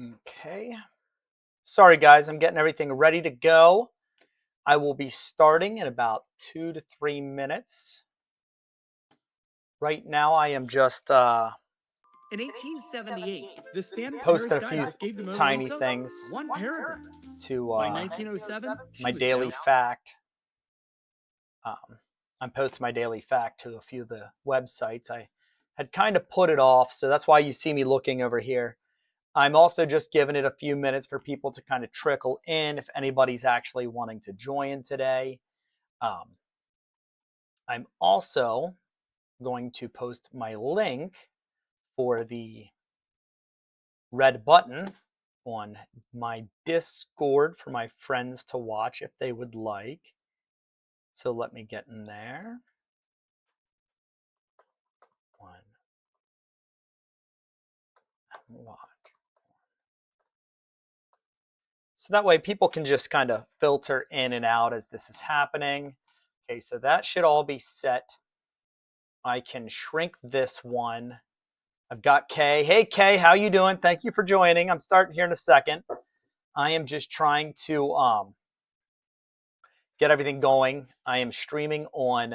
Okay. Sorry, guys. I'm getting everything ready to go. I will be starting in about 2 to 3 minutes. Right now, I am just In 1878, the Standard posting Paris a few Diver gave the Mona tiny Lisa things one paragraph. to By 1907, she my was daily down. fact. I'm posting my daily fact to a few of the websites. I had kind of put it off, so that's why you see me looking over here. I'm also just giving it a few minutes for people to kind of trickle in if anybody's actually wanting to join today. I'm also going to post my link for the red button on my Discord for my friends to watch if they would like. So let me get in there. Watch. So that way people can just kind of filter in and out as this is happening. Okay, so that should all be set. I can shrink this one. I've got Kay. Hey, Kay, how you doing? Thank you for joining. I'm starting here in a second. I am just trying to get everything going. I am streaming on...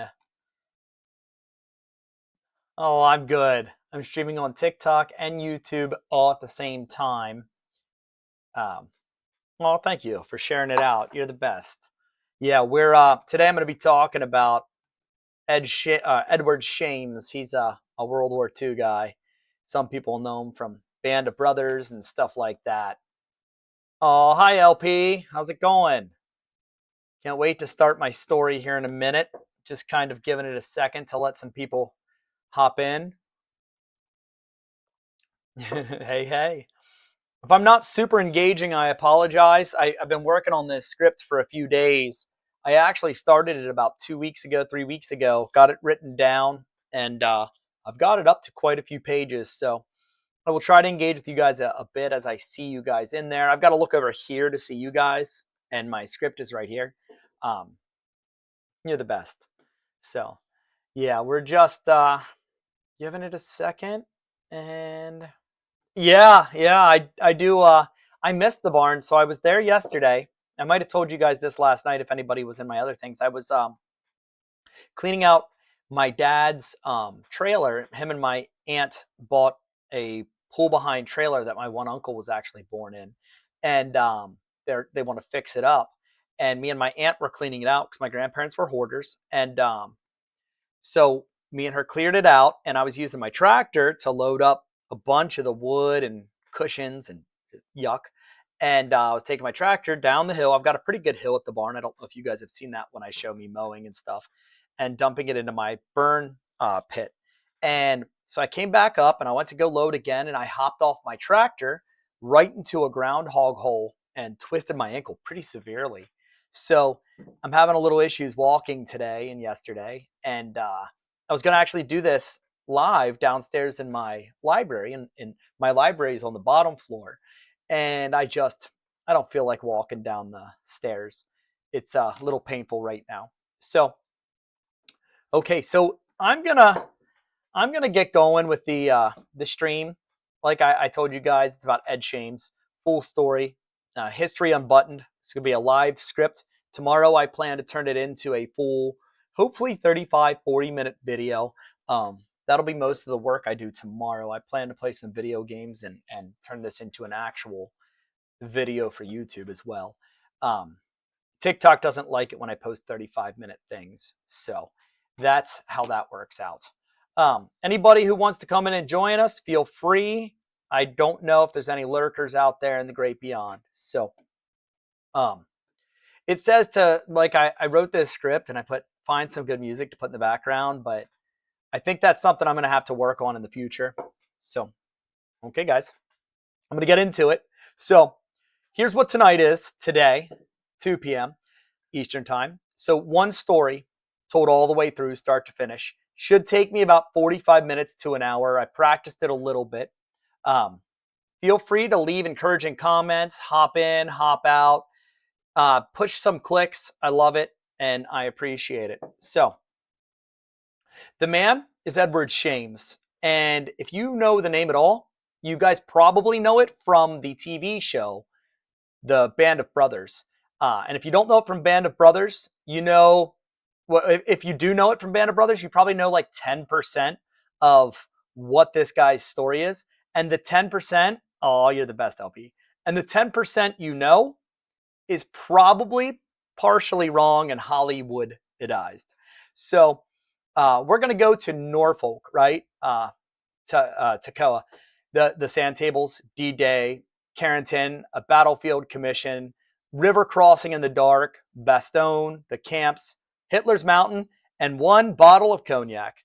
Oh, I'm good. I'm streaming on TikTok and YouTube all at the same time. Well, thank you for sharing it out. You're the best. Yeah, we're today I'm going to be talking about Edward Shames. He's a World War II guy. Some people know him from Band of Brothers and stuff like that. Oh, hi, LP. How's it going? Can't wait to start my story here in a minute. Just kind of giving it a second to let some people hop in. Hey. If I'm not super engaging, I apologize. I've been working on this script for a few days. I actually started it about 2 weeks ago, 3 weeks ago, got it written down, and I've got it up to quite a few pages. So I will try to engage with you guys a bit as I see you guys in there. I've got to look over here to see you guys, and my script is right here. You're the best. So yeah, we're just giving it a second. And yeah, I do. I missed the barn, so I was there yesterday. I might have told you guys this last night if anybody was in my other things. I was cleaning out my dad's trailer. Him and my aunt bought a pull-behind trailer that my one uncle was actually born in, and they want to fix it up. And me and my aunt were cleaning it out because my grandparents were hoarders, and so me and her cleared it out, and I was using my tractor to load up a bunch of the wood and cushions and yuck. And I was taking my tractor down the hill. I've got a pretty good hill at the barn. I don't know if you guys have seen that when I show me mowing and stuff, and dumping it into my burn pit. And so I came back up and I went to go load again, and I hopped off my tractor right into a groundhog hole and twisted my ankle pretty severely. So I'm having a little issues walking today and yesterday. And I was going to actually do this live downstairs in my library. And my library is on the bottom floor. And I don't feel like walking down the stairs. It's a little painful right now. So, okay, so I'm gonna get going with the stream. Like I told you guys, it's about Ed Shames, full story, History Unbuttoned. It's gonna be a live script. Tomorrow I plan to turn it into a full, hopefully 35, 40-minute video. That'll be most of the work I do tomorrow. I plan to play some video games and turn this into an actual video for YouTube as well. TikTok doesn't like it when I post 35-minute things. So that's how that works out. Anybody who wants to come in and join us, feel free. I don't know if there's any lurkers out there in the great beyond. So it says to, like, I wrote this script and I find some good music to put in the background, but I think that's something I'm going to have to work on in the future. So, okay, guys, I'm going to get into it. So here's what tonight is today, 2 p.m. Eastern time. So one story told all the way through, start to finish. Should take me about 45 minutes to an hour. I practiced it a little bit. Feel free to leave encouraging comments, hop in, hop out, push some clicks. I love it, and I appreciate it. So the man is Edward Shames. And if you know the name at all, You guys probably know it from the TV show, The Band of Brothers. And if you don't know it from Band of Brothers, you know, well, if you do know it from Band of Brothers, you probably know like 10% of what this guy's story is. And the 10%, oh, you're the best, LP. And the 10% you know is probably partially wrong and Hollywoodized. So we're going to go to Norfolk, right? Toccoa, the sand tables, D-Day, Carrington, a battlefield commission, river crossing in the dark, Bastogne, the camps, Hitler's Mountain, and 1 bottle of Cognac.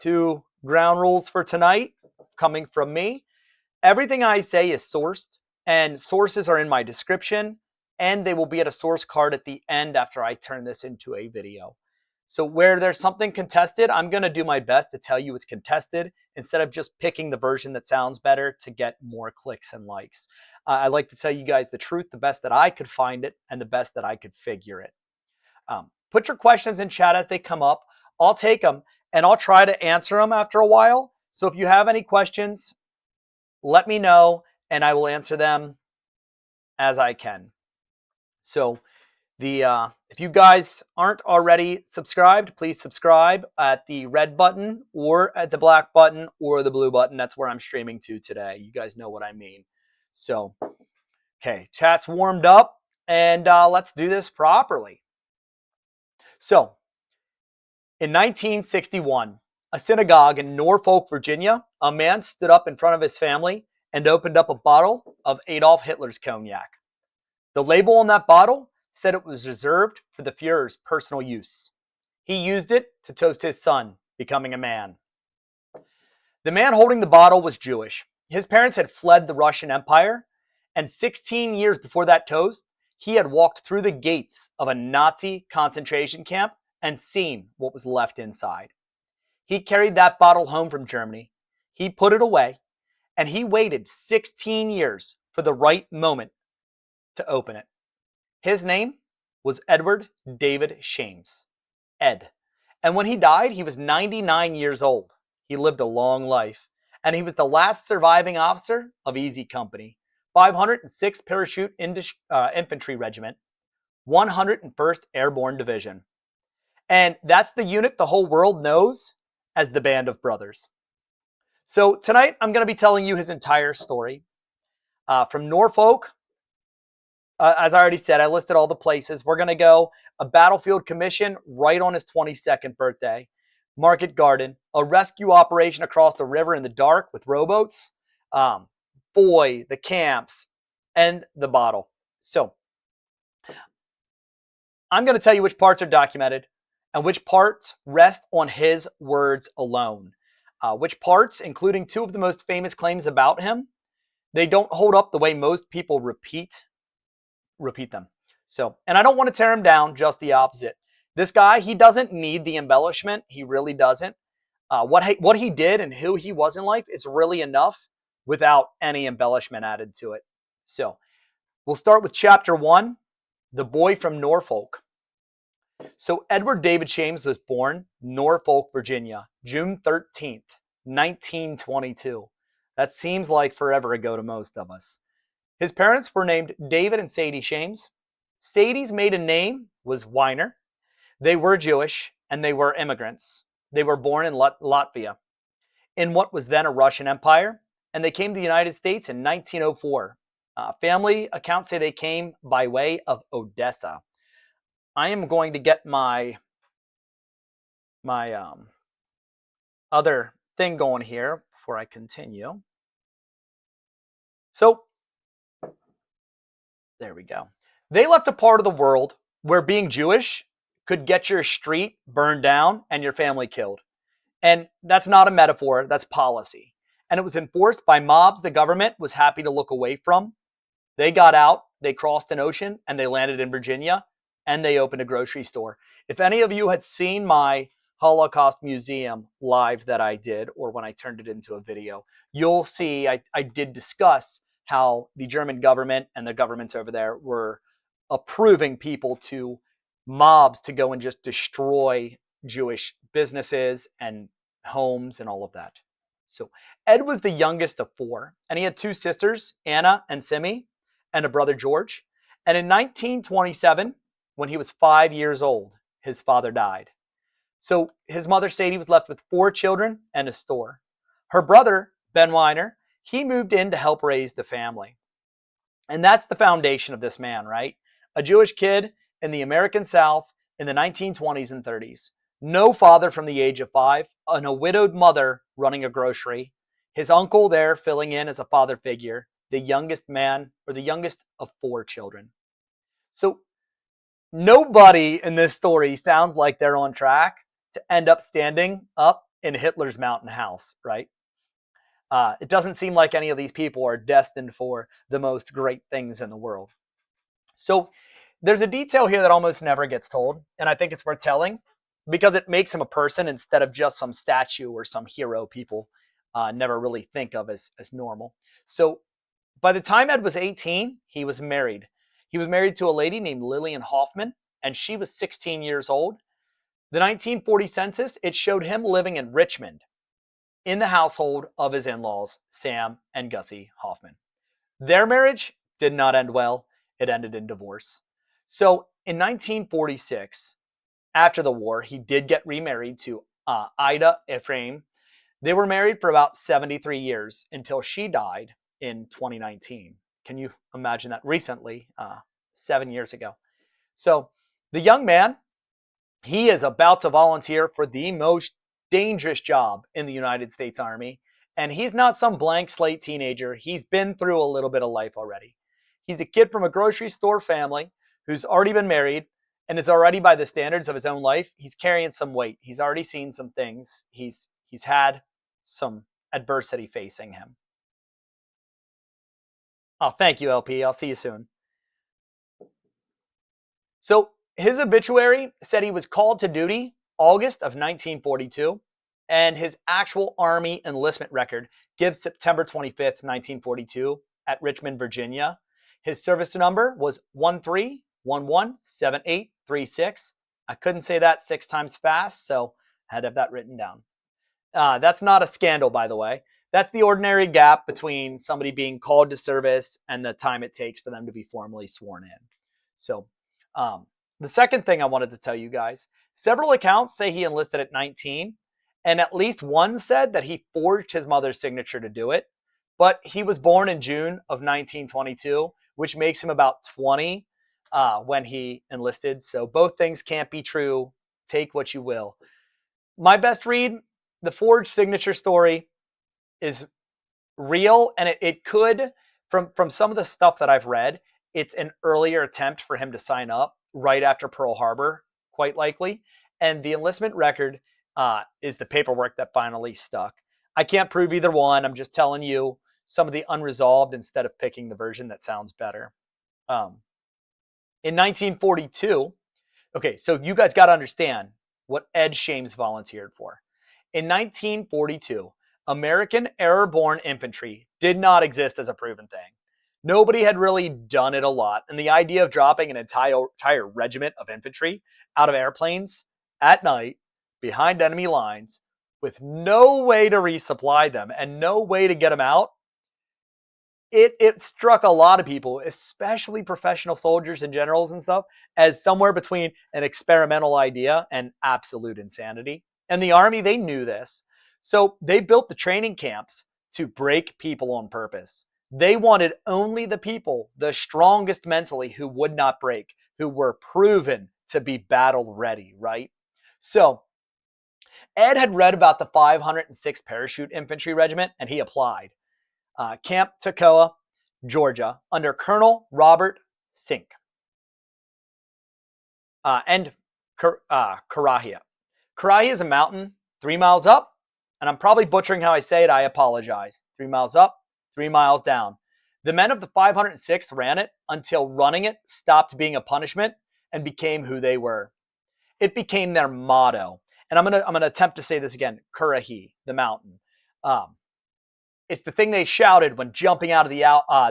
2 ground rules for tonight coming from me. Everything I say is sourced, and sources are in my description, and they will be at a source card at the end after I turn this into a video. So where there's something contested, I'm going to do my best to tell you it's contested instead of just picking the version that sounds better to get more clicks and likes. I like to tell you guys the truth, the best that I could find it, and the best that I could figure it. Put your questions in chat as they come up. I'll take them, and I'll try to answer them after a while. So if you have any questions, let me know, and I will answer them as I can. So if you guys aren't already subscribed, please subscribe at the red button or at the black button or the blue button. That's where I'm streaming to today. You guys know what I mean. So, okay, chat's warmed up, and let's do this properly. So, in 1961, a synagogue in Norfolk, Virginia, a man stood up in front of his family and opened up a bottle of Adolf Hitler's Cognac. The label on that bottle said it was reserved for the Führer's personal use. He used it to toast his son becoming a man. The man holding the bottle was Jewish. His parents had fled the Russian Empire, and 16 years before that toast, he had walked through the gates of a Nazi concentration camp and seen what was left inside. He carried that bottle home from Germany. He put it away, and he waited 16 years for the right moment to open it. His name was Edward David Shames, Ed. And when he died, he was 99 years old. He lived a long life, and he was the last surviving officer of Easy Company, 506th Parachute Infantry Regiment, 101st Airborne Division. And that's the unit the whole world knows as the Band of Brothers. So tonight, I'm going to be telling you his entire story. From Norfolk, as I already said, I listed all the places. We're going to go a battlefield commission right on his 22nd birthday, Market Garden, a rescue operation across the river in the dark with rowboats, Foy, the camps, and the bottle. So I'm going to tell you which parts are documented and which parts rest on his words alone. Which parts, including 2 of the most famous claims about him, they don't hold up the way most people repeat them. So, and I don't want to tear him down, just the opposite. This guy, he doesn't need the embellishment. He really doesn't. What he did and who he was in life is really enough without any embellishment added to it. So, we'll start with chapter 1, The Boy from Norfolk. So, Edward David Shames was born Norfolk, Virginia, June 13th, 1922. That seems like forever ago to most of us. His parents were named David and Sadie Shames. Sadie's maiden name was Weiner. They were Jewish, and they were immigrants. They were born in Latvia, in what was then a Russian empire, and they came to the United States in 1904. Family accounts say they came by way of Odessa. I am going to get my other thing going here before I continue. So, there we go. They left a part of the world where being Jewish could get your street burned down and your family killed. And that's not a metaphor, that's policy. And it was enforced by mobs the government was happy to look away from. They got out, they crossed an ocean, and they landed in Virginia, and they opened a grocery store. If any of you had seen my Holocaust Museum live that I did, or when I turned it into a video, you'll see I did discuss how the German government and the governments over there were approving people to mobs to go and just destroy Jewish businesses and homes and all of that. So Ed was the youngest of four, and he had two sisters, Anna and Simi, and a brother, George. And in 1927, when he was 5 years old, his father died. So his mother Sadie was left with four children and a store. Her brother, Ben Weiner, he moved in to help raise the family. And that's the foundation of this man, right? A Jewish kid in the American South in the 1920s and 30s. No father from the age of 5, and a widowed mother running a grocery. His uncle there filling in as a father figure, the youngest man, or the youngest of four children. So nobody in this story sounds like they're on track to end up standing up in Hitler's mountain house, right? It doesn't seem like any of these people are destined for the most great things in the world. So there's a detail here that almost never gets told, and I think it's worth telling because it makes him a person instead of just some statue or some hero people never really think of as normal. So by the time Ed was 18, he was married. He was married to a lady named Lillian Hoffman, and she was 16 years old. The 1940 census, it showed him living in Richmond in the household of his in-laws, Sam and Gussie Hoffman. Their marriage did not end well. It ended in divorce. So in 1946, after the war, he did get remarried to Ida Ephraim. They were married for about 73 years until she died in 2019. Can you imagine that? Recently, 7 years ago. So the young man, he is about to volunteer for the most dangerous job in the United States Army. And he's not some blank slate teenager. He's been through a little bit of life already. He's a kid from a grocery store family who's already been married and is already, by the standards of his own life, he's carrying some weight. He's already seen some things. He's had some adversity facing him. Oh, thank you, LP. I'll see you soon. So his obituary said he was called to duty August of 1942, and his actual Army enlistment record gives September 25th, 1942 at Richmond, Virginia. His service number was 13117836. I couldn't say that 6 times fast, so I had to have that written down. That's not a scandal, by the way. That's the ordinary gap between somebody being called to service and the time it takes for them to be formally sworn in. So the second thing I wanted to tell you guys, several accounts say he enlisted at 19, and at least one said that he forged his mother's signature to do it. But he was born in June of 1922, which makes him about 20 when he enlisted. So both things can't be true. Take what you will. My best read, the forged signature story is real, and it could, from some of the stuff that I've read, it's an earlier attempt for him to sign up right after Pearl Harbor, quite likely. And the enlistment record is the paperwork that finally stuck. I can't prove either one. I'm just telling you some of the unresolved instead of picking the version that sounds better. In 1942, okay, so you guys got to understand what Ed Shames volunteered for. In 1942, American Airborne Infantry did not exist as a proven thing. Nobody had really done it a lot, and the idea of dropping an entire regiment of infantry out of airplanes at night behind enemy lines with no way to resupply them and no way to get them out, it struck a lot of people, especially professional soldiers and generals and stuff, as somewhere between an experimental idea and absolute insanity. And the Army, they knew this. So they built the training camps to break people on purpose. They wanted only the people, the strongest mentally, who would not break, who were proven to be battle ready, right? So Ed had read about the 506th Parachute Infantry Regiment, and he applied. Camp Toccoa, Georgia, under Colonel Robert Sink. And Karahia. Karahia is a mountain 3 miles up, and I'm probably butchering how I say it. I apologize. 3 miles up, 3 miles down. The men of the 506th ran it until running it stopped being a punishment and became who they were. It became their motto. And I'm gonna attempt to say this again. Kurahi, the mountain. It's the thing they shouted when jumping out of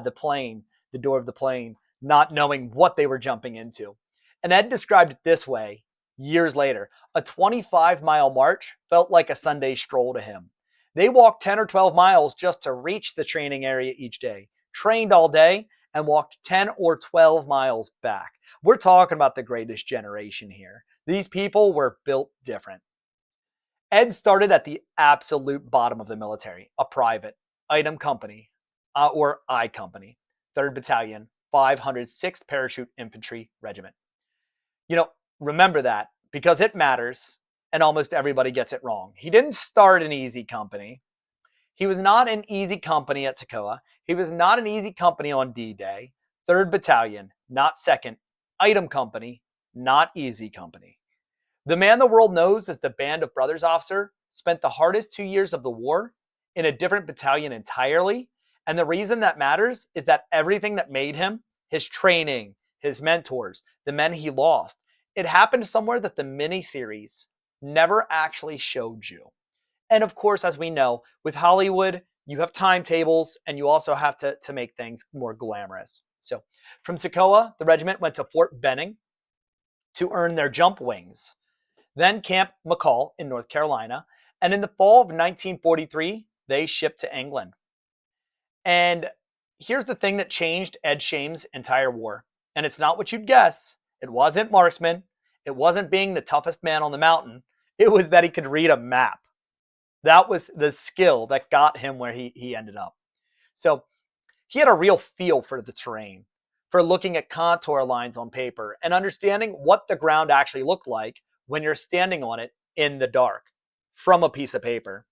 the plane, the door of the plane, not knowing what they were jumping into. And Ed described it this way years later. A 25-mile march felt like a Sunday stroll to him. They walked 10 or 12 miles just to reach the training area each day, trained all day, and walked 10 or 12 miles back. We're talking about the greatest generation here. These people were built different. Ed started at the absolute bottom of the military, a private, item company, or I company, 3rd Battalion, 506th Parachute Infantry Regiment. Remember that because it matters and almost everybody gets it wrong. He didn't start an easy company. He was not an easy company at Toccoa. He was not an easy company on D-Day. 3rd Battalion, not 2nd. Item company, not easy company. The man the world knows as the Band of Brothers officer spent the hardest 2 years of the war in a different battalion entirely. And the reason that matters is that everything that made him, his training, his mentors, the men he lost, it happened somewhere that the miniseries never actually showed you. And of course, as we know, with Hollywood, you have timetables and you also have to make things more glamorous. So from Toccoa, the regiment went to Fort Benning to earn their jump wings. Then Camp McCall in North Carolina. And in the fall of 1943, they shipped to England. And here's the thing that changed Ed Shame's entire war. And it's not what you'd guess. It wasn't marksman. It wasn't being the toughest man on the mountain. It was that he could read a map. That was the skill that got him where he ended up. So he had a real feel for the terrain, for looking at contour lines on paper and understanding what the ground actually looked like when you're standing on it in the dark from a piece of paper.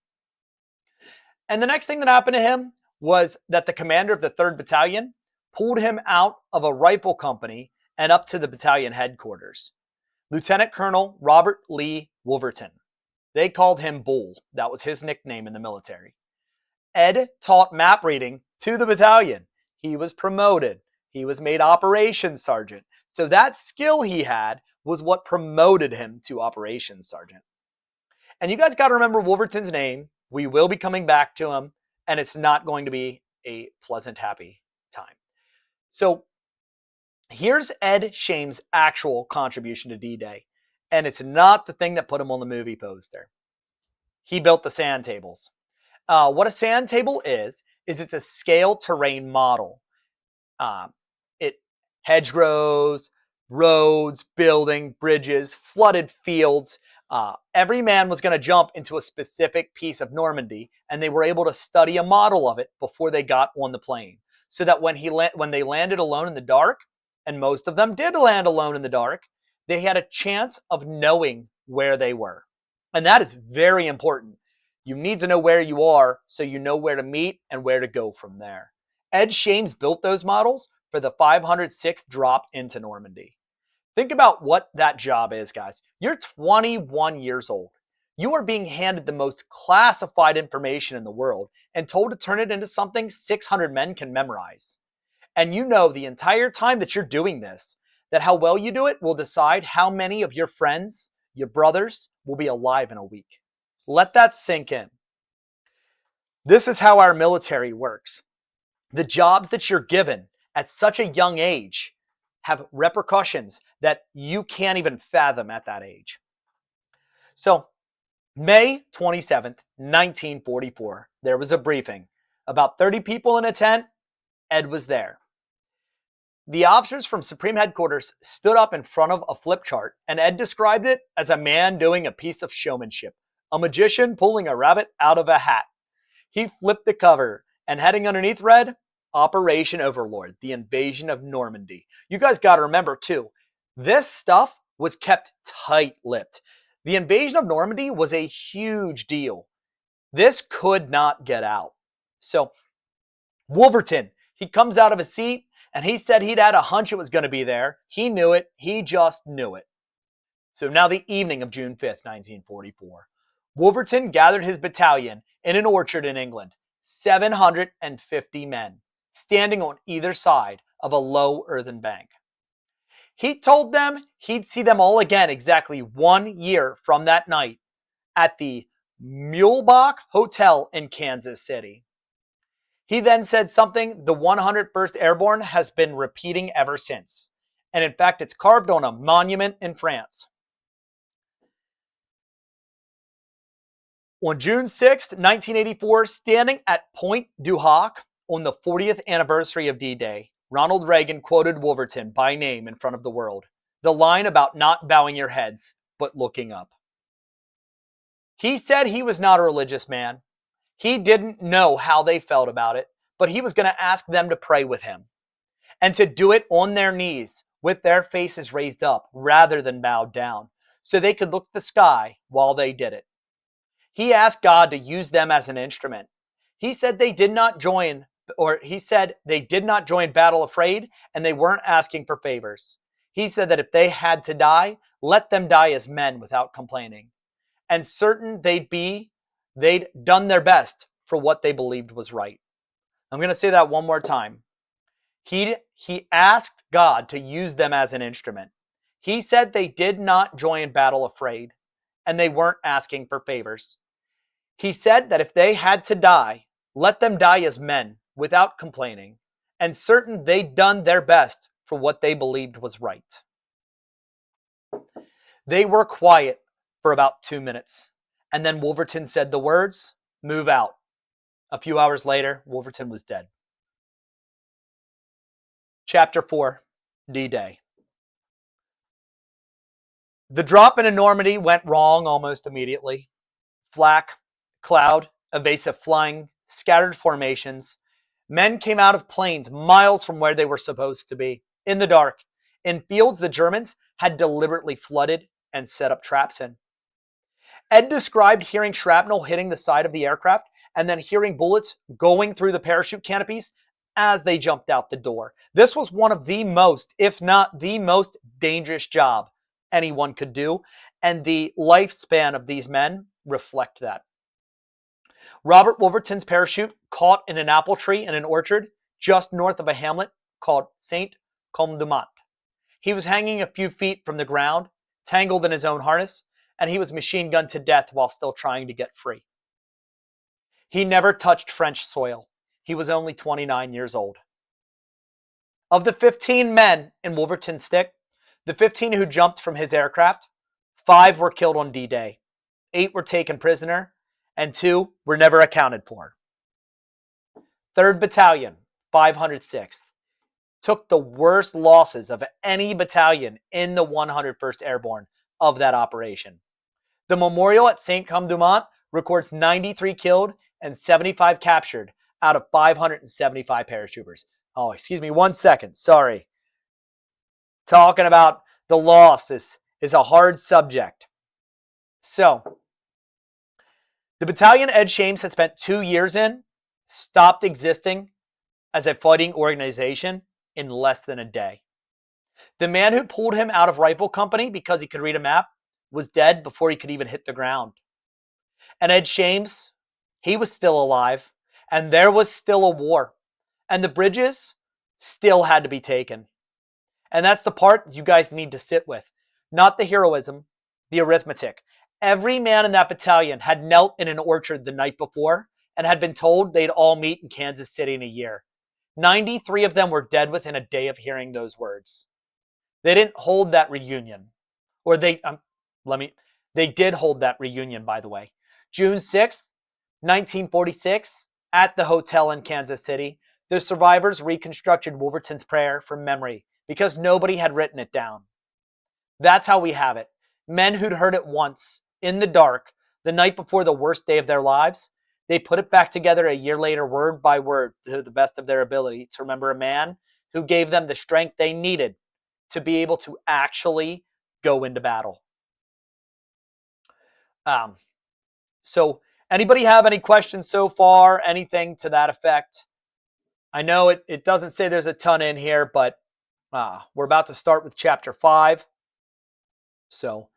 And the next thing that happened to him was that the commander of the 3rd Battalion pulled him out of a rifle company and up to the battalion headquarters. Lieutenant Colonel Robert Lee Wolverton. They called him Bull. That was his nickname in the military. Ed taught map reading to the battalion. He was promoted. He was made operations sergeant. So that skill he had was what promoted him to operations sergeant. And you guys got to remember Wolverton's name. We will be coming back to him, and it's not going to be a pleasant, happy time. So here's Ed Shame's actual contribution to D-Day. And it's not the thing that put him on the movie poster. He built the sand tables. What a sand table is it's a scale terrain model. It hedgerows, roads, building, bridges, flooded fields. Every man was going to jump into a specific piece of Normandy, and they were able to study a model of it before they got on the plane. So that when they landed alone in the dark, and most of them did land alone in the dark, they had a chance of knowing where they were. And that is very important. You need to know where you are so you know where to meet and where to go from there. Ed Shames built those models for the 506th drop into Normandy. Think about what that job is, guys. You're 21 years old. You are being handed the most classified information in the world and told to turn it into something 600 men can memorize. And you know the entire time that you're doing this, that how well you do it will decide how many of your friends, your brothers, will be alive in a week. Let that sink in. This is how our military works. The jobs that you're given at such a young age have repercussions that you can't even fathom at that age. So, May 27th, 1944, there was a briefing. About 30 people in a tent. Ed was there. The officers from Supreme Headquarters stood up in front of a flip chart, and Ed described it as a man doing a piece of showmanship, a magician pulling a rabbit out of a hat. He flipped the cover, and heading underneath read, Operation Overlord, the invasion of Normandy. You guys got to remember, too, this stuff was kept tight-lipped. The invasion of Normandy was a huge deal. This could not get out. So, Wolverton, he comes out of his seat, and he said he'd had a hunch it was going to be there. He knew it. He just knew it. So now the evening of June 5th, 1944. Wolverton gathered his battalion in an orchard in England. 750 men, standing on either side of a low earthen bank. He told them he'd see them all again exactly 1 year from that night at the Mulebach Hotel in Kansas City. He then said something the 101st Airborne has been repeating ever since. And in fact, it's carved on a monument in France. On June 6th, 1984, standing at Point du Hoc on the 40th anniversary of D-Day, Ronald Reagan quoted Wolverton by name in front of the world. The line about not bowing your heads, but looking up. He said he was not a religious man. He didn't know how they felt about it, but he was going to ask them to pray with him and to do it on their knees with their faces raised up rather than bowed down so they could look at the sky while they did it. He asked God to use them as an instrument. He said they did not join battle afraid and they weren't asking for favors. He said that if they had to die, let them die as men without complaining. And certain they'd done their best for what they believed was right. I'm going to say that one more time. He asked God to use them as an instrument. He said they did not join battle afraid and they weren't asking for favors. He said that if they had to die, let them die as men without complaining, and certain they'd done their best for what they believed was right. They were quiet for about 2 minutes, and then Wolverton said the words, "Move out." A few hours later, Wolverton was dead. Chapter 4, D-Day. The drop into Normandy went wrong almost immediately. Flak, cloud, evasive flying, scattered formations. Men came out of planes miles from where they were supposed to be, in the dark, in fields the Germans had deliberately flooded and set up traps in. Ed described hearing shrapnel hitting the side of the aircraft and then hearing bullets going through the parachute canopies as they jumped out the door. This was one of the most, if not the most dangerous job anyone could do, and the lifespan of these men reflect that. Robert Wolverton's parachute caught in an apple tree in an orchard just north of a hamlet called St. Combe-du-Mont. He was hanging a few feet from the ground, tangled in his own harness, and he was machine gunned to death while still trying to get free. He never touched French soil. He was only 29 years old. Of the 15 men in Wolverton's stick, the 15 who jumped from his aircraft, 5 were killed on D-Day, 8 were taken prisoner, and 2 were never accounted for. 3rd Battalion, 506th, took the worst losses of any battalion in the 101st Airborne of that operation. The memorial at St. Combe-du-Mont records 93 killed and 75 captured out of 575 paratroopers. Oh, excuse me 1 second. Sorry. Talking about the loss is a hard subject. So, the battalion Ed Shames had spent 2 years in stopped existing as a fighting organization in less than a day. The man who pulled him out of rifle company because he could read a map was dead before he could even hit the ground. And Ed Shames, he was still alive, and there was still a war, and the bridges still had to be taken. And that's the part you guys need to sit with, not the heroism, the arithmetic. Every man in that battalion had knelt in an orchard the night before and had been told they'd all meet in Kansas City in a year. 93 of them were dead within a day of hearing those words. They didn't hold that reunion. Or they did hold that reunion, by the way. June 6th, 1946, at the hotel in Kansas City, the survivors reconstructed Wolverton's prayer from memory because nobody had written it down. That's how we have it. Men who'd heard it once, in the dark, the night before the worst day of their lives, they put it back together a year later, word by word, to the best of their ability, to remember a man who gave them the strength they needed to be able to actually go into battle. So, anybody have any questions so far? Anything to that effect? I know it doesn't say there's a ton in here, but we're about to start with Chapter 5. So,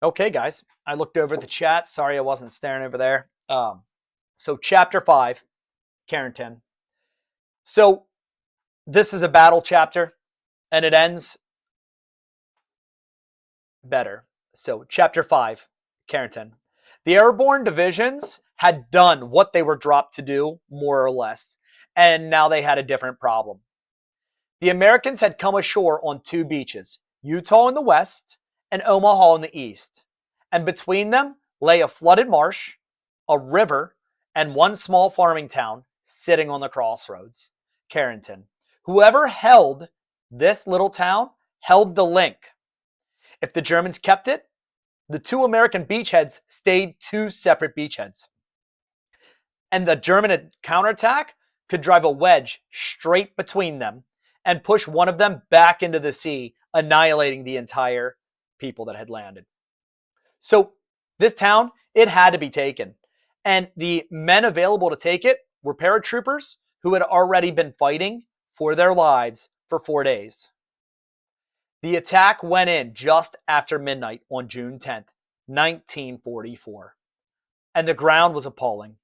okay, guys. I looked over at the chat. Sorry I wasn't staring over there. So, Chapter 5, Carrington. So, this is a battle chapter, and it ends better. So, Chapter 5, Carrington. The Airborne Divisions had done what they were dropped to do, more or less, and now they had a different problem. The Americans had come ashore on 2 beaches, Utah in the west and Omaha in the east, and between them lay a flooded marsh, a river, and one small farming town sitting on the crossroads, Carrington. Whoever held this little town held the link. If the Germans kept it, the two American beachheads stayed two separate beachheads. And the German counterattack could drive a wedge straight between them and push one of them back into the sea, annihilating the entire people that had landed. So this town, it had to be taken. And the men available to take it were paratroopers who had already been fighting for their lives for 4 days. The attack went in just after midnight on June 10th, 1944. And the ground was appalling.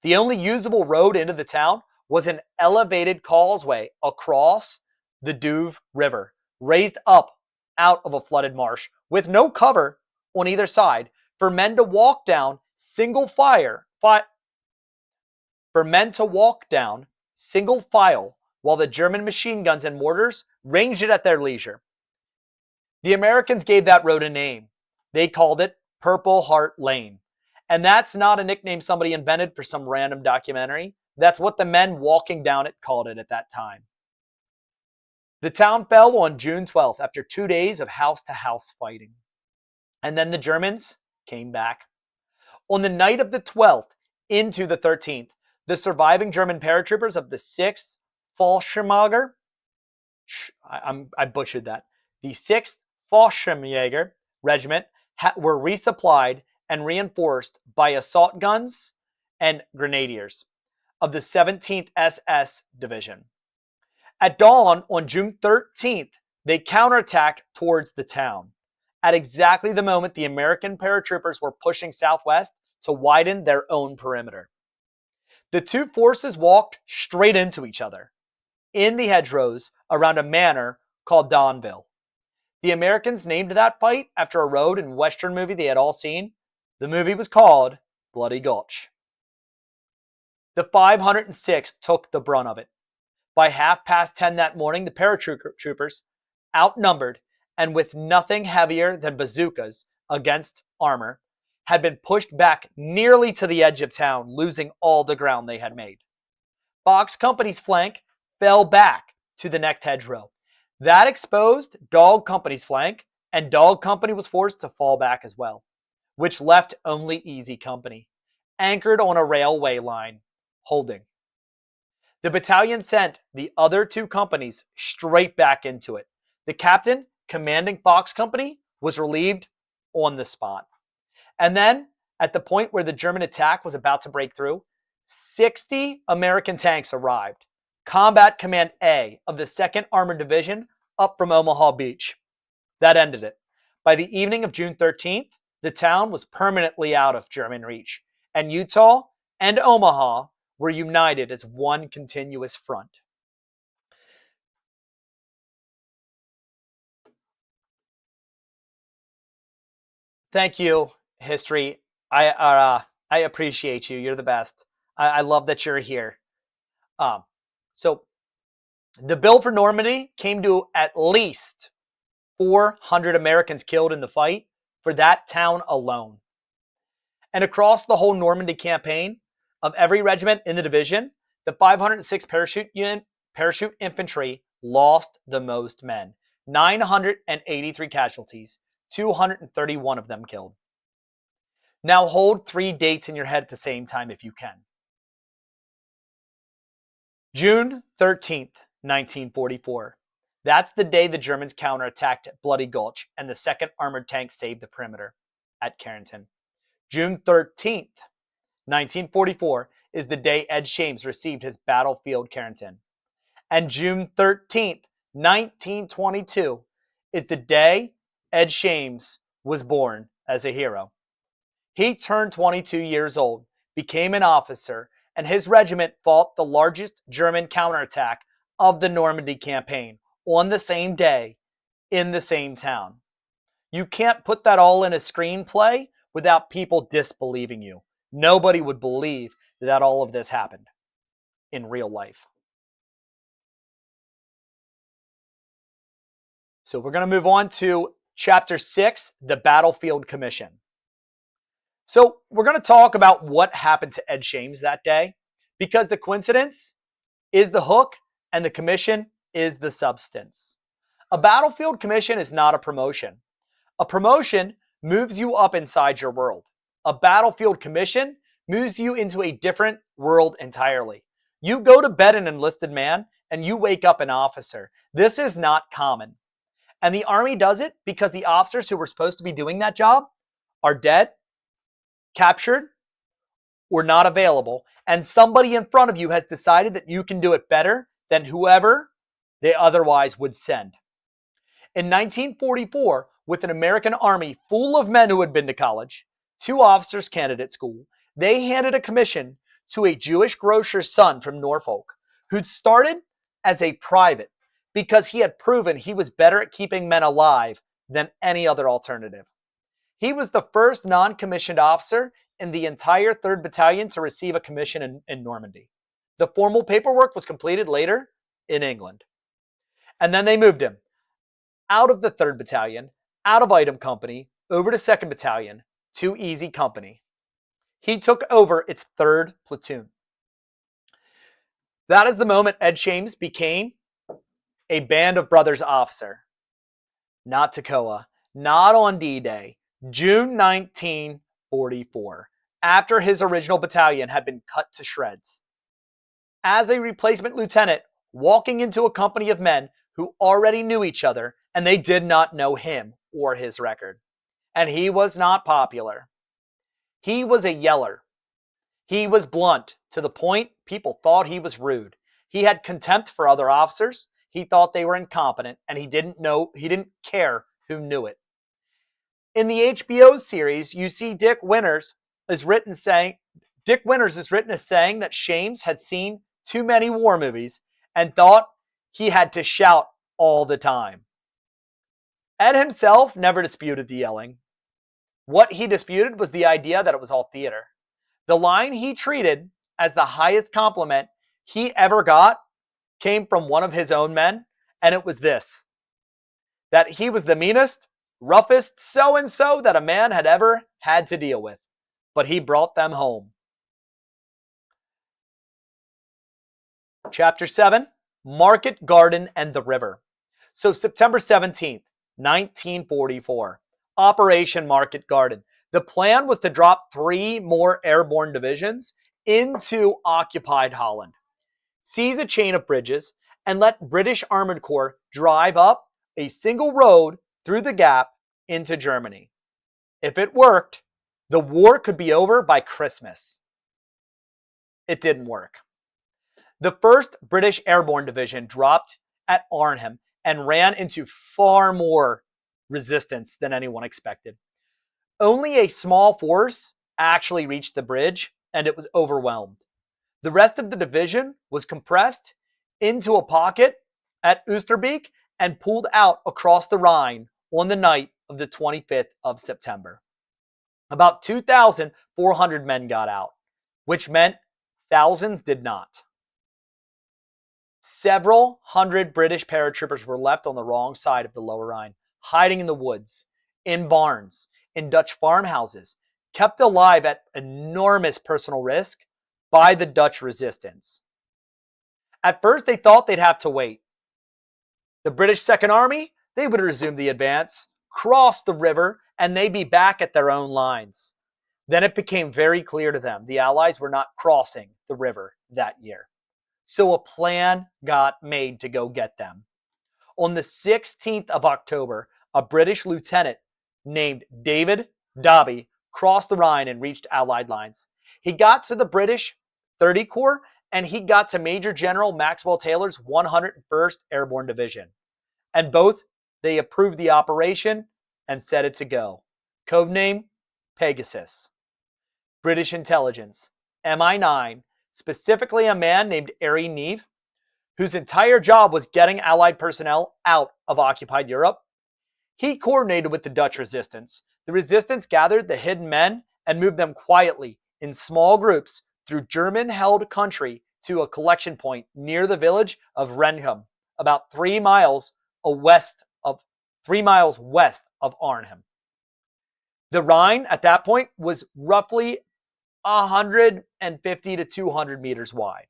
The only usable road into the town was an elevated causeway across the Douve River, raised up out of a flooded marsh, with no cover on either side for men to walk down single file while the German machine guns and mortars ranged it at their leisure. The Americans gave that road a name. They called it Purple Heart Lane. And that's not a nickname somebody invented for some random documentary. That's what the men walking down it called it at that time. The town fell on June 12th after 2 days of house-to-house fighting. And then the Germans came back. On the night of the 12th into the 13th, the surviving German paratroopers of the 6th Fallschirmjäger, I butchered that, the 6th Fallschirmjäger Regiment were resupplied and reinforced by assault guns and grenadiers of the 17th SS Division. At dawn on June 13th, they counterattacked towards the town. At exactly the moment the American paratroopers were pushing southwest to widen their own perimeter. The two forces walked straight into each other in the hedgerows around a manor called Donville. The Americans named that fight after a road and Western movie they had all seen. The movie was called Bloody Gulch. The 506th took the brunt of it. By 10:30 that morning, the paratroopers, outnumbered and with nothing heavier than bazookas against armor, had been pushed back nearly to the edge of town, losing all the ground they had made. Fox Company's flank fell back to the next hedgerow. That exposed Dog Company's flank, and Dog Company was forced to fall back as well, which left only Easy Company, anchored on a railway line, holding. The battalion sent the other two companies straight back into it. The captain commanding Fox Company was relieved on the spot. And then, at the point where the German attack was about to break through, 60 American tanks arrived. Combat Command A of the 2nd Armored Division up from Omaha Beach. That ended it. By the evening of June 13th, the town was permanently out of German reach, and Utah and Omaha were united as one continuous front. Thank you, History. I appreciate you. You're the best. I love that you're here. So the bill for Normandy came to at least 400 Americans killed in the fight for that town alone. And across the whole Normandy campaign, of every regiment in the division, the 506th Parachute Infantry lost the most men. 983 casualties, 231 of them killed. Now hold 3 dates in your head at the same time if you can. June 13th, 1944. That's the day the Germans counterattacked at Bloody Gulch and the 2nd Armored Tank saved the perimeter at Carrington. June 13th, 1944 is the day Ed Shames received his battlefield Carrington. And June 13th, 1922 is the day Ed Shames was born as a hero. He turned 22 years old, became an officer, and his regiment fought the largest German counterattack of the Normandy campaign on the same day in the same town. You can't put that all in a screenplay without people disbelieving you. Nobody would believe that all of this happened in real life. So we're going to move on to Chapter 6, the Battlefield Commission. So we're going to talk about what happened to Ed Shames that day, because the coincidence is the hook and the commission is the substance. A battlefield commission is not a promotion. A promotion moves you up inside your world. A battlefield commission moves you into a different world entirely. You go to bed an enlisted man and you wake up an officer. This is not common. And the Army does it because the officers who were supposed to be doing that job are dead, captured, or not available. And somebody in front of you has decided that you can do it better than whoever they otherwise would send. In 1944, with an American Army full of men who had been to college, 2 officers candidate school, they handed a commission to a Jewish grocer's son from Norfolk, who'd started as a private because he had proven he was better at keeping men alive than any other alternative. He was the first non-commissioned officer in the entire 3rd Battalion to receive a commission in Normandy. The formal paperwork was completed later in England. And then they moved him out of the 3rd Battalion, out of Item Company, over to 2nd Battalion, to Easy Company. He took over its 3rd platoon. That is the moment Ed Shames became a Band of Brothers officer. Not Toccoa, not on D-Day, June 1944, after his original battalion had been cut to shreds. As a replacement lieutenant, walking into a company of men who already knew each other, and they did not know him or his record. And he was not popular. He was a yeller. He was blunt, to the point people thought he was rude. He had contempt for other officers. He thought they were incompetent, and he didn't care who knew it. In the HBO series, you see Dick Winters is written as saying that Shames had seen too many war movies and thought he had to shout all the time. Ed himself never disputed the yelling. What he disputed was the idea that it was all theater. The line he treated as the highest compliment he ever got came from one of his own men, and it was this: that he was the meanest, roughest so-and-so that a man had ever had to deal with, but he brought them home. Chapter 7, Market Garden and the River. So September 17th, 1944, Operation Market Garden. The plan was to drop 3 more airborne divisions into occupied Holland, seize a chain of bridges, and let British Armored Corps drive up a single road through the gap into Germany. If it worked, the war could be over by Christmas. It didn't work. The 1st British Airborne Division dropped at Arnhem and ran into far more resistance than anyone expected. Only a small force actually reached the bridge, and it was overwhelmed. The rest of the division was compressed into a pocket at Oosterbeek and pulled out across the Rhine on the night of the 25th of September. About 2,400 men got out, which meant thousands did not. Several hundred British paratroopers were left on the wrong side of the Lower Rhine, hiding in the woods, in barns, in Dutch farmhouses, kept alive at enormous personal risk by the Dutch resistance. At first, they thought they'd have to wait. The British Second Army, they would resume the advance, cross the river, and they'd be back at their own lines. Then it became very clear to them the Allies were not crossing the river that year. So a plan got made to go get them. On the 16th of October, a British lieutenant named David Dobby crossed the Rhine and reached Allied lines. He got to the British 30 Corps, and he got to Major General Maxwell Taylor's 101st Airborne Division. And both, they approved the operation and set it to go. Codename, Pegasus. British intelligence, MI9, specifically a man named Harry Neve, whose entire job was getting Allied personnel out of occupied Europe. He coordinated with the Dutch resistance. The resistance gathered the hidden men and moved them quietly in small groups through German-held country to a collection point near the village of Renhem, about 3 miles west of Arnhem. The Rhine at that point was roughly 150 to 200 meters wide.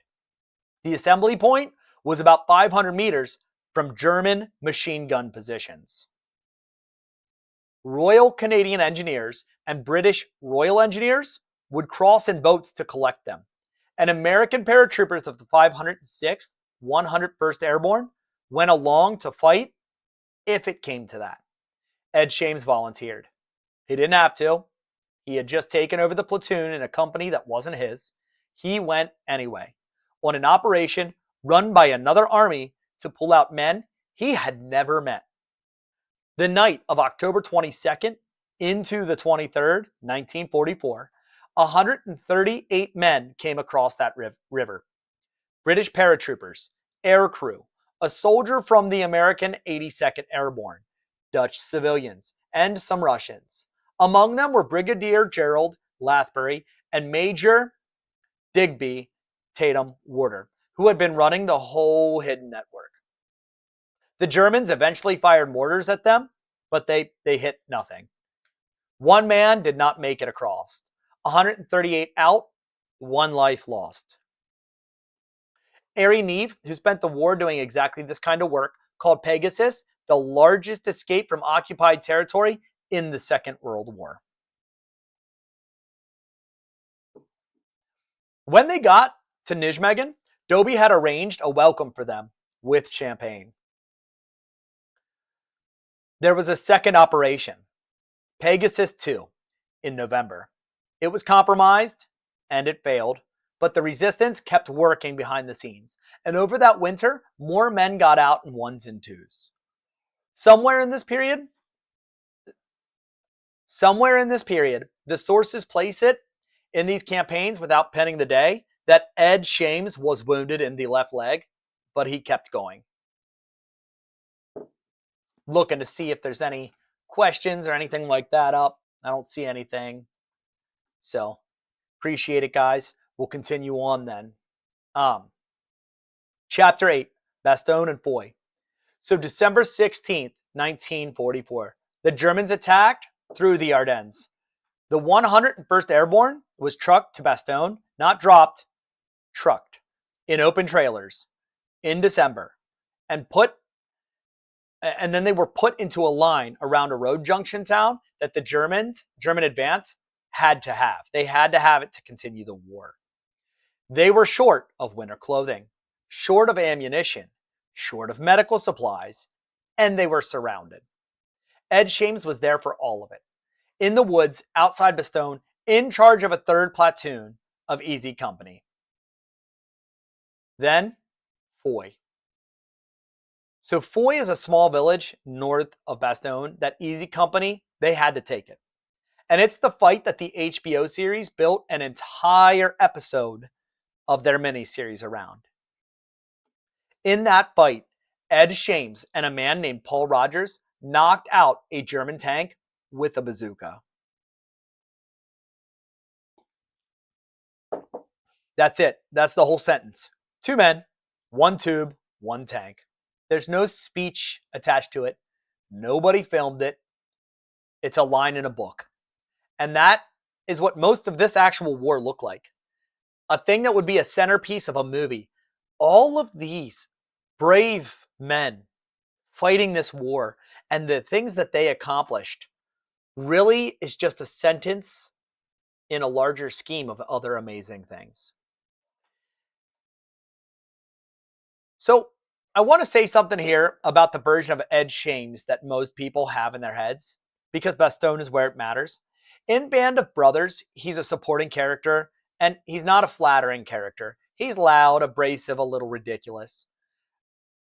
The assembly point was about 500 meters from German machine gun positions. Royal Canadian Engineers and British Royal Engineers would cross in boats to collect them, and American paratroopers of the 506th, 101st Airborne went along to fight if it came to that. Ed Shames volunteered. He didn't have to. He had just taken over the platoon in a company that wasn't his. He went anyway, on an operation run by another army to pull out men he had never met. The night of October 22nd into the 23rd, 1944, 138 men came across that river. British paratroopers, air crew, a soldier from the American 82nd Airborne, Dutch civilians, and some Russians. Among them were Brigadier Gerald Lathbury and Major Digby Tatum Warder, who had been running the whole hidden network. The Germans eventually fired mortars at them, but they hit nothing. One man did not make it across. 138 out, one life lost. Ari Neve, who spent the war doing exactly this kind of work, called Pegasus the largest escape from occupied territory in the Second World War. When they got to Nijmegen, Dobie had arranged a welcome for them with champagne. There was a second operation, Pegasus 2, in November. It was compromised and it failed, but the resistance kept working behind the scenes. And over that winter, more men got out in ones and twos. Somewhere in this period, the sources place it in these campaigns without penning the day that Ed Shames was wounded in the left leg, but he kept going. Looking to see if there's any questions or anything like that up. I don't see anything. So, appreciate it, guys. We'll continue on then. Chapter 8, Bastogne and Foy. So, December 16th, 1944, the Germans attacked through the Ardennes. The 101st Airborne was trucked to Bastogne, not dropped, trucked, in open trailers in December, and then they were put into a line around a road junction town that the German advance had to have. They had to have it to continue the war. They were short of winter clothing, short of ammunition, short of medical supplies, and they were surrounded. Ed Shames was there for all of it, in the woods outside Bastogne, in charge of a 3rd platoon of Easy Company. Then, Foy. So Foy is a small village north of Bastogne that Easy Company, they had to take it. And it's the fight that the HBO series built an entire episode of their miniseries around. In that fight, Ed Shames and a man named Paul Rogers knocked out a German tank with a bazooka. That's it. That's the whole sentence. 2 men, 1 tube, 1 tank. There's no speech attached to it. Nobody filmed it. It's a line in a book. And that is what most of this actual war looked like. A thing that would be a centerpiece of a movie. All of these brave men fighting this war and the things that they accomplished really is just a sentence in a larger scheme of other amazing things. So, I want to say something here about the version of Ed Shames that most people have in their heads, because Bastogne is where it matters. In Band of Brothers, he's a supporting character, and he's not a flattering character. He's loud, abrasive, a little ridiculous.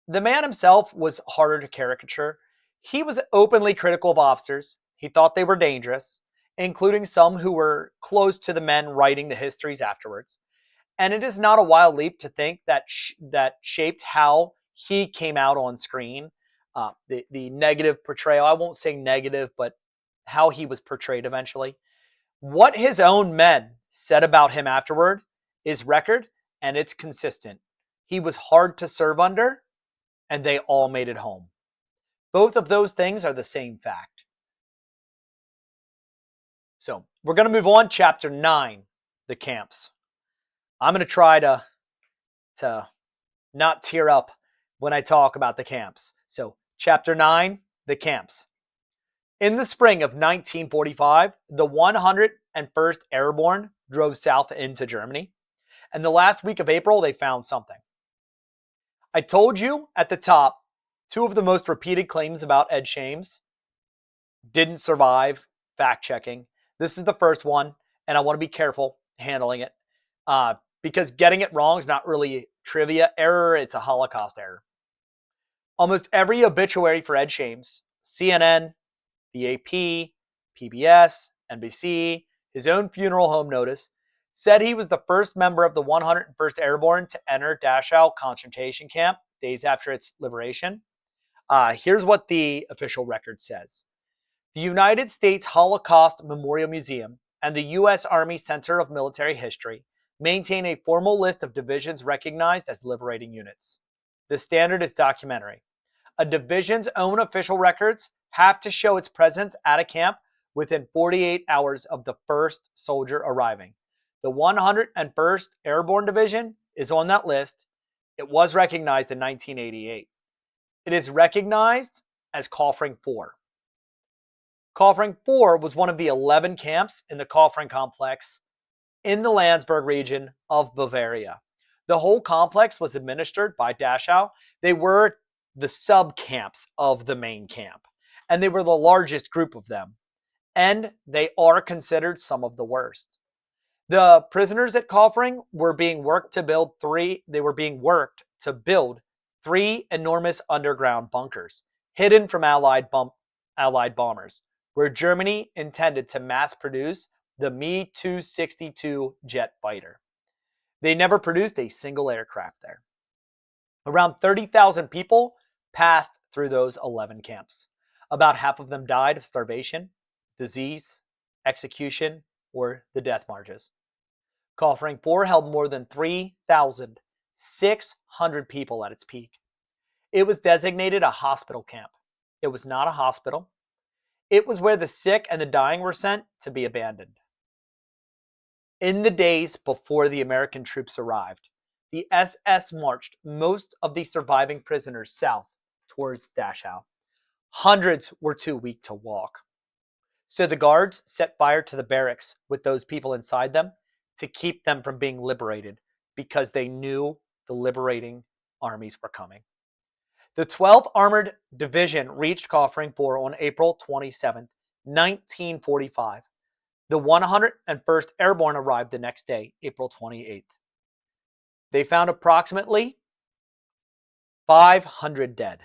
The man himself was harder to caricature. He was openly critical of officers. He thought they were dangerous, including some who were close to the men writing the histories afterwards. And it is not a wild leap to think that that shaped how he came out on screen. The negative portrayal, I won't say negative, but how he was portrayed eventually. What his own men said about him afterward is record, and it's consistent. He was hard to serve under, and they all made it home. Both of those things are the same fact. So we're going to move on. Chapter 9, the camps. I'm going to try to not tear up when I talk about the camps. So Chapter 9, the camps. In the spring of 1945, the 101st Airborne drove south into Germany, and the last week of April, they found something. I told you at the top, two of the most repeated claims about Ed Shames didn't survive fact-checking. This is the first one, and I want to be careful handling it because getting it wrong is not really trivia error, it's a Holocaust error. Almost every obituary for Ed Shames, CNN, the AP, PBS, NBC, his own funeral home notice, said he was the first member of the 101st Airborne to enter Dachau concentration camp days after its liberation. Here's what the official record says. The United States Holocaust Memorial Museum and the U.S. Army Center of Military History maintain a formal list of divisions recognized as liberating units. The standard is documentary. A division's own official records have to show its presence at a camp within 48 hours of the first soldier arriving. The 101st Airborne Division is on that list. It was recognized in 1988. It is recognized as Kaufering 4. Kaufering 4 was one of the 11 camps in the Kaufering complex in the Landsberg region of Bavaria. The whole complex was administered by Dachau. They were the sub-camps of the main camp, and they were the largest group of them, and they are considered some of the worst. The prisoners at Kaufering were being worked to build three enormous underground bunkers, hidden from Allied bombers, where Germany intended to mass produce the Me-262 jet fighter. They never produced a single aircraft there. Around 30,000 people passed through those 11 camps. About half of them died of starvation, disease, execution, or the death marches. Kaufering 4 held more than 3,600 people at its peak. It was designated a hospital camp. It was not a hospital. It was where the sick and the dying were sent to be abandoned. In the days before the American troops arrived, the SS marched most of the surviving prisoners south towards Dachau. Hundreds were too weak to walk. So the guards set fire to the barracks with those people inside them to keep them from being liberated because they knew the liberating armies were coming. The 12th Armored Division reached Kaufering 4 on April 27, 1945. The 101st Airborne arrived the next day, April 28th. They found approximately 500 dead.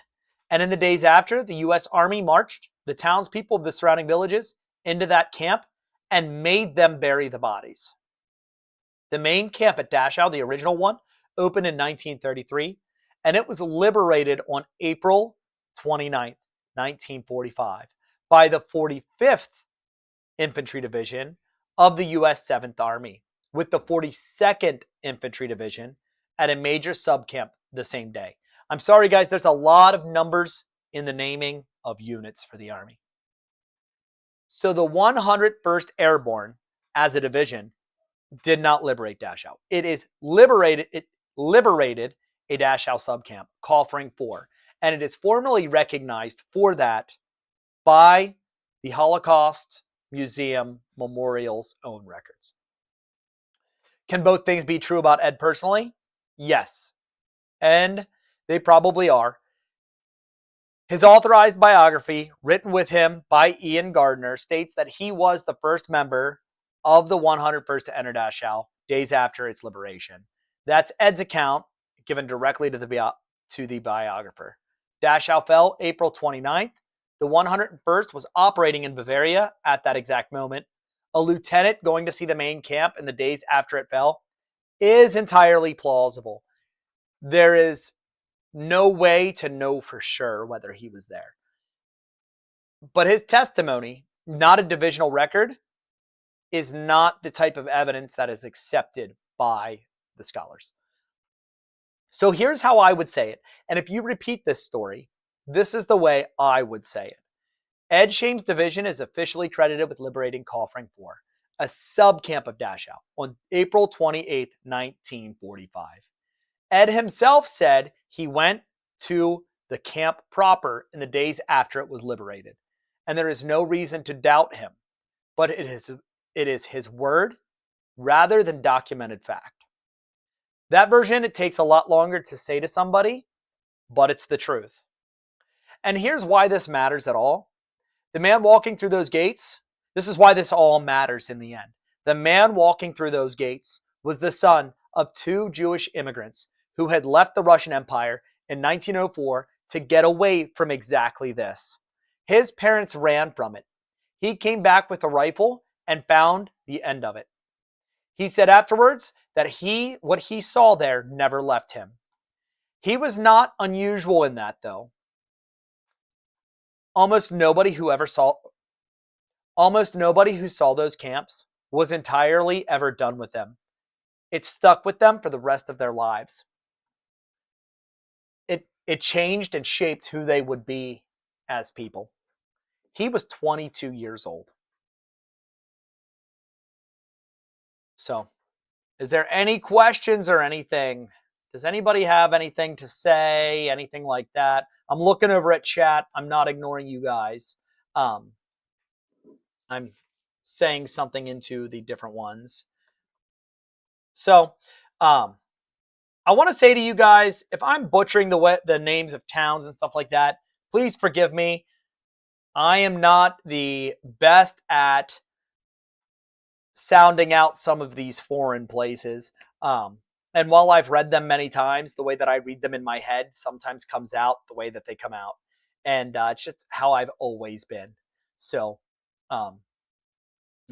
And in the days after, the U.S. Army marched the townspeople of the surrounding villages into that camp and made them bury the bodies. The main camp at Dachau, the original one, opened in 1933, and it was liberated on April 29, 1945, by the 45th Infantry Division of the U.S. 7th Army, with the 42nd Infantry Division at a major subcamp the same day. I'm sorry, guys, there's a lot of numbers in the naming of units for the Army. So the 101st Airborne, as a division, did not liberate Dachau. It liberated a Dachau subcamp, Kaufering 4, and it is formally recognized for that by the Holocaust Museum Memorial's own records. Can both things be true about Ed personally? Yes. And they probably are. His authorized biography, written with him by Ian Gardner, states that he was the first member of the 101st to enter Dachau days after its liberation. That's Ed's account, given directly to the biographer. Dachau fell April 29th. The 101st was operating in Bavaria at that exact moment. A lieutenant going to see the main camp in the days after it fell is entirely plausible. There is no way to know for sure whether he was there. But his testimony, not a divisional record, is not the type of evidence that is accepted by the scholars. So here's how I would say it. And if you repeat this story, this is the way I would say it. Ed Shame's division is officially credited with liberating Kaufering 4, a sub-camp of Dachau, on April 28, 1945. Ed himself said he went to the camp proper in the days after it was liberated, and there is no reason to doubt him, but it is his word rather than documented fact. That version, it takes a lot longer to say to somebody, but it's the truth. And here's why this matters at all. The man walking through those gates, this is why this all matters in the end. The man walking through those gates was the son of 2 Jewish immigrants who had left the Russian Empire in 1904 to get away from exactly this. His parents ran from it. He came back with a rifle and found the end of it. He said afterwards that what he saw there never left him. He was not unusual in that, though. Almost nobody who saw those camps was entirely ever done with them. It stuck with them for the rest of their lives. It changed and shaped who they would be as people. He was 22 years old. So, is there any questions or anything? Does anybody have anything to say? Anything like that? I'm looking over at chat. I'm not ignoring you guys. I'm saying something into the different ones. So, I want to say to you guys, if I'm butchering the names of towns and stuff like that, please forgive me. I am not the best at sounding out some of these foreign places. And while I've read them many times, the way that I read them in my head sometimes comes out the way that they come out. And it's just how I've always been. So,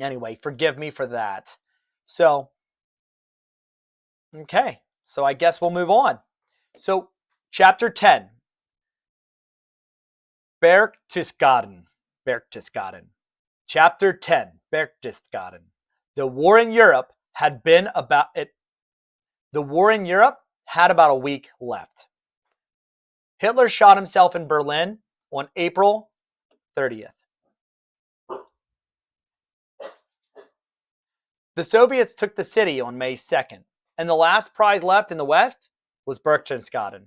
anyway, forgive me for that. So, okay. So I guess we'll move on. So, chapter 10. Berchtesgaden. Chapter 10. Berchtesgaden. The war in Europe had about a week left. Hitler shot himself in Berlin on April 30th. The Soviets took the city on May 2nd, and the last prize left in the west was Berchtesgaden,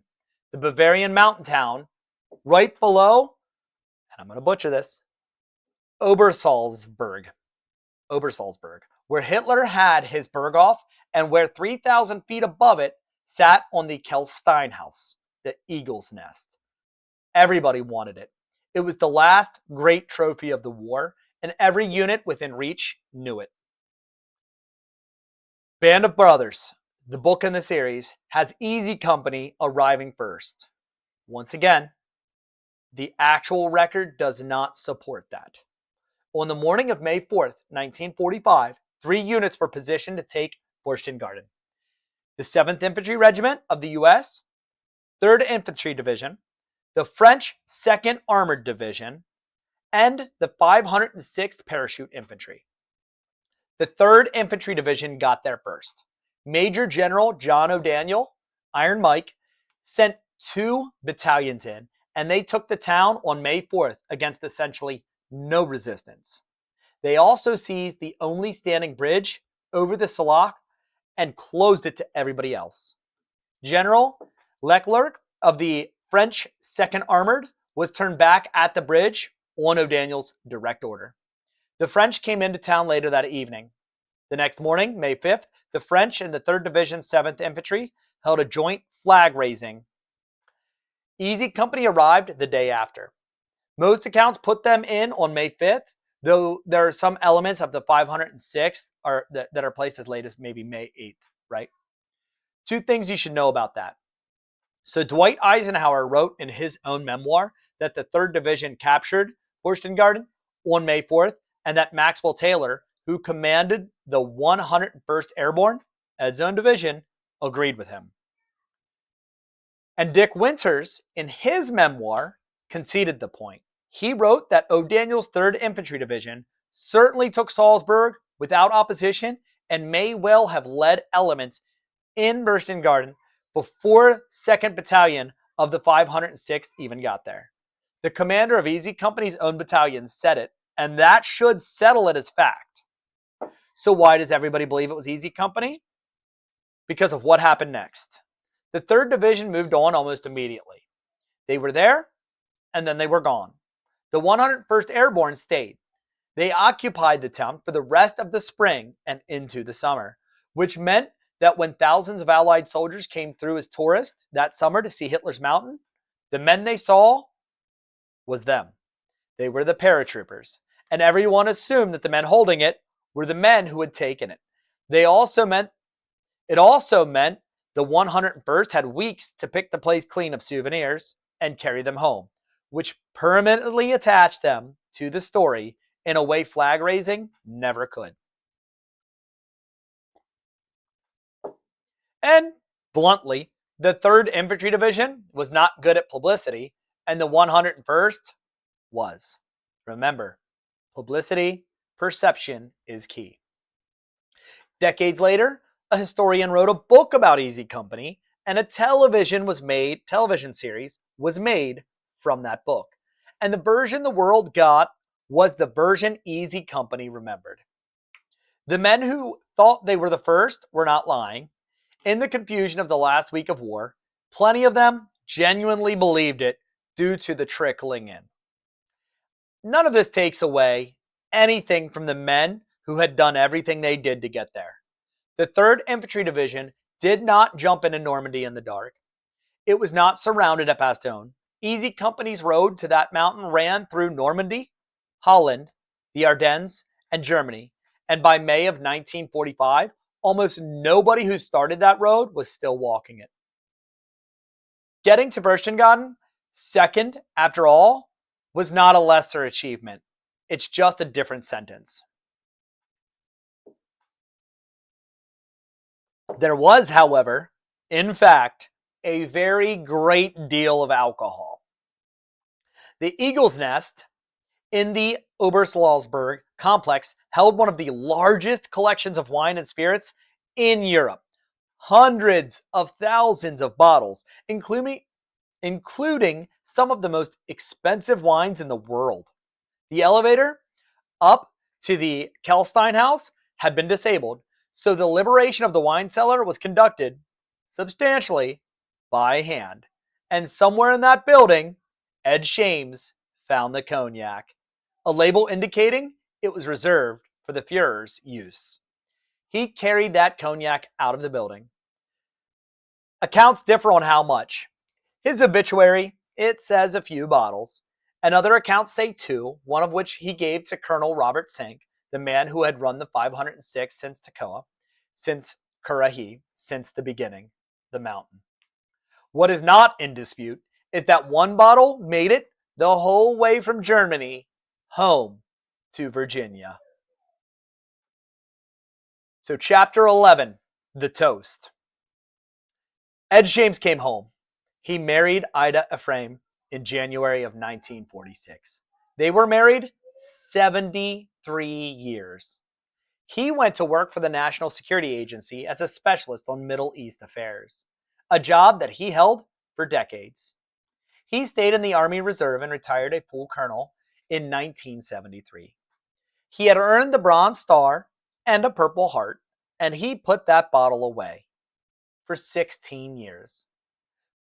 the Bavarian mountain town right below, and I'm going to butcher this, Obersalzberg, where Hitler had his Berghof and where 3,000 feet above it sat on the Kelsteinhaus, the eagle's nest. Everybody wanted it. It was the last great trophy of the war, and every unit within reach knew it. Band of Brothers, the book in the series, has Easy Company arriving first. Once again, the actual record does not support that. On the morning of May 4th, 1945, 3 units were positioned to take Furstengarten. The 7th Infantry Regiment of the U.S., 3rd Infantry Division, the French 2nd Armored Division, and the 506th Parachute Infantry. The 3rd Infantry Division got there first. Major General John O'Daniel, Iron Mike, sent 2 battalions in, and they took the town on May 4th against essentially no resistance. They also seized the only standing bridge over the Salak and closed it to everybody else. General Leclerc of the French 2nd Armored was turned back at the bridge on O'Daniel's direct order. The French came into town later that evening. The next morning, May 5th, the French and the 3rd Division 7th Infantry held a joint flag raising. Easy Company arrived the day after. Most accounts put them in on May 5th, though there are some elements of the 506th that are placed as late as maybe May 8th, right? 2 things you should know about that. So Dwight Eisenhower wrote in his own memoir that the 3rd Division captured Furstengarten on May 4th, and that Maxwell Taylor, who commanded the 101st Airborne, Ed's own division, agreed with him. And Dick Winters, in his memoir, conceded the point. He wrote that O'Daniel's 3rd Infantry Division certainly took Salzburg without opposition and may well have led elements in Furstengarten before 2nd Battalion of the 506th even got there. The commander of Easy Company's own battalion said it, and that should settle it as fact. So why does everybody believe it was Easy Company? Because of what happened next. The 3rd Division moved on almost immediately. They were there, and then they were gone. The 101st Airborne stayed. They occupied the town for the rest of the spring and into the summer, which meant that when thousands of Allied soldiers came through as tourists that summer to see Hitler's mountain, the men they saw was them. They were the paratroopers, and everyone assumed that the men holding it were the men who had taken it. It also meant the 101st had weeks to pick the place clean of souvenirs and carry them home, which permanently attached them to the story in a way flag raising never could. And bluntly, the 3rd Infantry Division was not good at publicity, and the 101st was. Remember, publicity, perception is key. Decades later, a historian wrote a book about Easy Company, and a television series was made from that book. And the version the world got was the version Easy Company remembered. The men who thought they were the first were not lying. In the confusion of the last week of war, plenty of them genuinely believed it due to the trickling in. None of this takes away anything from the men who had done everything they did to get there. The 3rd Infantry Division did not jump into Normandy in the dark. It was not surrounded at Bastogne. Easy Company's road to that mountain ran through Normandy, Holland, the Ardennes, and Germany, and by May of 1945, almost nobody who started that road was still walking it. Getting to Berchtesgaden, second, after all, was not a lesser achievement. It's just a different sentence. There was, however, in fact, a very great deal of alcohol. The Eagle's Nest in the Obersalzberg complex held one of the largest collections of wine and spirits in Europe. Hundreds of thousands of bottles, including some of the most expensive wines in the world. The elevator up to the Kelstein house had been disabled, so the liberation of the wine cellar was conducted substantially by hand. And somewhere in that building, Ed Shames found the cognac, a label indicating it was reserved for the Führer's use. He carried that cognac out of the building. Accounts differ on how much. His obituary, it says a few bottles, and other accounts say 2, one of which he gave to Colonel Robert Sink, the man who had run the 506 since Toccoa, since Currahee, since the beginning, the mountain. What is not in dispute is that one bottle made it the whole way from Germany home to Virginia. So chapter 11, the toast. Ed Shames came home. He married Ida Ephraim in January of 1946. They were married 73 years. He went to work for the National Security Agency as a specialist on Middle East affairs, a job that he held for decades. He stayed in the Army Reserve and retired a full colonel in 1973. He had earned the Bronze Star and a Purple Heart, and he put that bottle away for 16 years.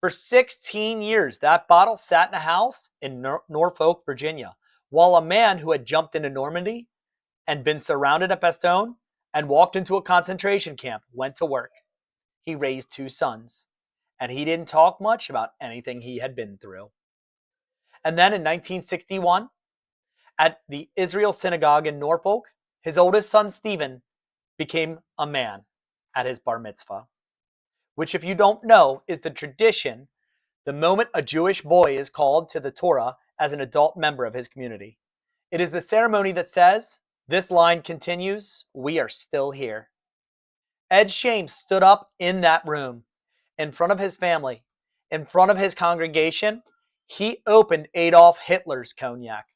For 16 years, that bottle sat in a house in Norfolk, Virginia, while a man who had jumped into Normandy and been surrounded at Bastogne and walked into a concentration camp went to work. He raised 2 sons, and he didn't talk much about anything he had been through. And then in 1961, at the Israel Synagogue in Norfolk, his oldest son, Stephen, became a man at his bar mitzvah, which, if you don't know, is the tradition the moment a Jewish boy is called to the Torah as an adult member of his community. It is the ceremony that says, this line continues, we are still here. Ed Shames stood up in that room, in front of his family, in front of his congregation. He opened Adolf Hitler's cognac.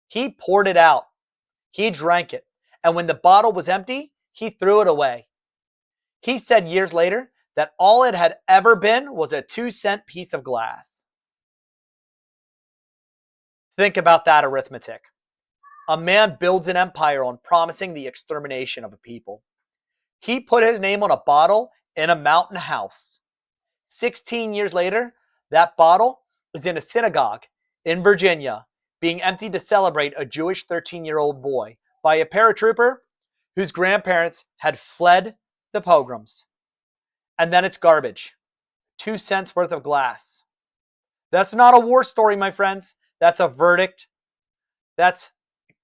He poured it out. He drank it. And when the bottle was empty, he threw it away. He said years later that all it had ever been was a 2-cent piece of glass. Think about that arithmetic. A man builds an empire on promising the extermination of a people. He put his name on a bottle in a mountain house. 16 years later, that bottle is in a synagogue in Virginia, being emptied to celebrate a Jewish 13-year-old boy by a paratrooper whose grandparents had fled the pogroms. And then it's garbage. 2 cents worth of glass. That's not a war story, my friends. That's a verdict. That's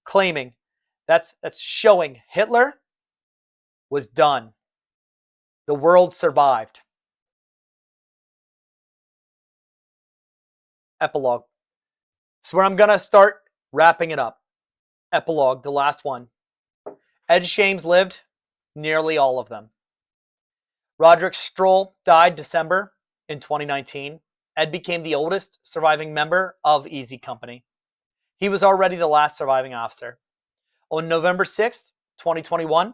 claiming. That's showing Hitler was done. The world survived. Epilogue. So where I'm going to start wrapping it up. Epilogue, the last one. Ed Shames lived, nearly all of them. Roderick Stroll died December in 2019. Ed became the oldest surviving member of Easy Company. He was already the last surviving officer. On November 6th, 2021,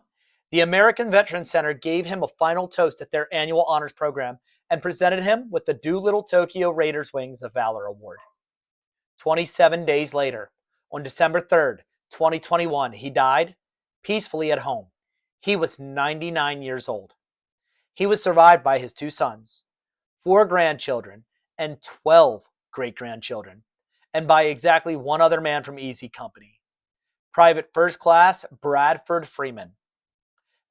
the American Veterans Center gave him a final toast at their annual honors program and presented him with the Doolittle Tokyo Raiders Wings of Valor Award. 27 days later, on December 3rd, 2021, he died peacefully at home. He was 99 years old. He was survived by his 2 sons, 4 grandchildren, and 12 great-grandchildren, and by exactly 1 other man from Easy Company, Private First Class Bradford Freeman.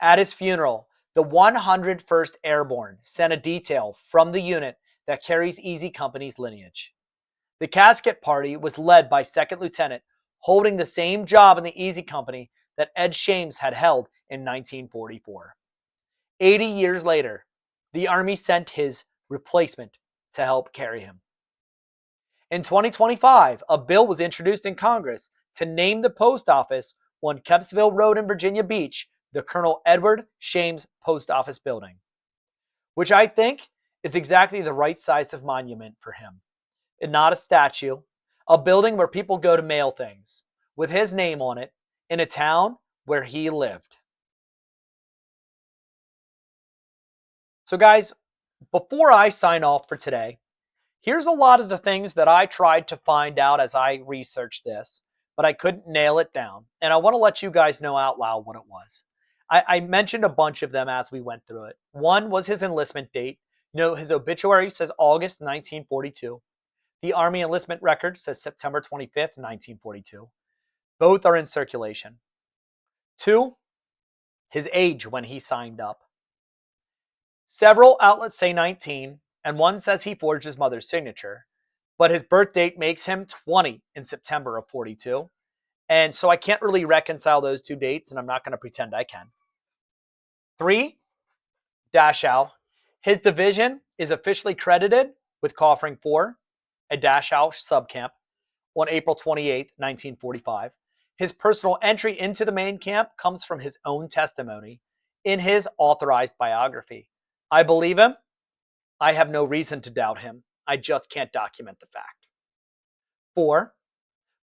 At his funeral, the 101st Airborne sent a detail from the unit that carries Easy Company's lineage. The casket party was led by 2nd Lieutenant, holding the same job in the Easy Company that Ed Shames had held in 1944. 80 years later, the Army sent his replacement to help carry him. In 2025, a bill was introduced in Congress to name the post office on Kempsville Road in Virginia Beach the Colonel Edward Shames Post Office Building, which I think is exactly the right size of monument for him. And not a statue, a building where people go to mail things, with his name on it, in a town where he lived. So guys, before I sign off for today, here's a lot of the things that I tried to find out as I researched this, but I couldn't nail it down. And I want to let you guys know out loud what it was. I mentioned a bunch of them as we went through it. One was his enlistment date. His obituary says August 1942. The Army enlistment record says September 25th, 1942. Both are in circulation. 2, his age when he signed up. Several outlets say 19, and one says he forged his mother's signature, but his birth date makes him 20 in September of 42. And so I can't really reconcile those 2 dates, and I'm not going to pretend I can. 3, Dachau. His division is officially credited with coffering for a Dachau subcamp on April 28, 1945. His personal entry into the main camp comes from his own testimony in his authorized biography. I believe him. I have no reason to doubt him. I just can't document the fact. 4,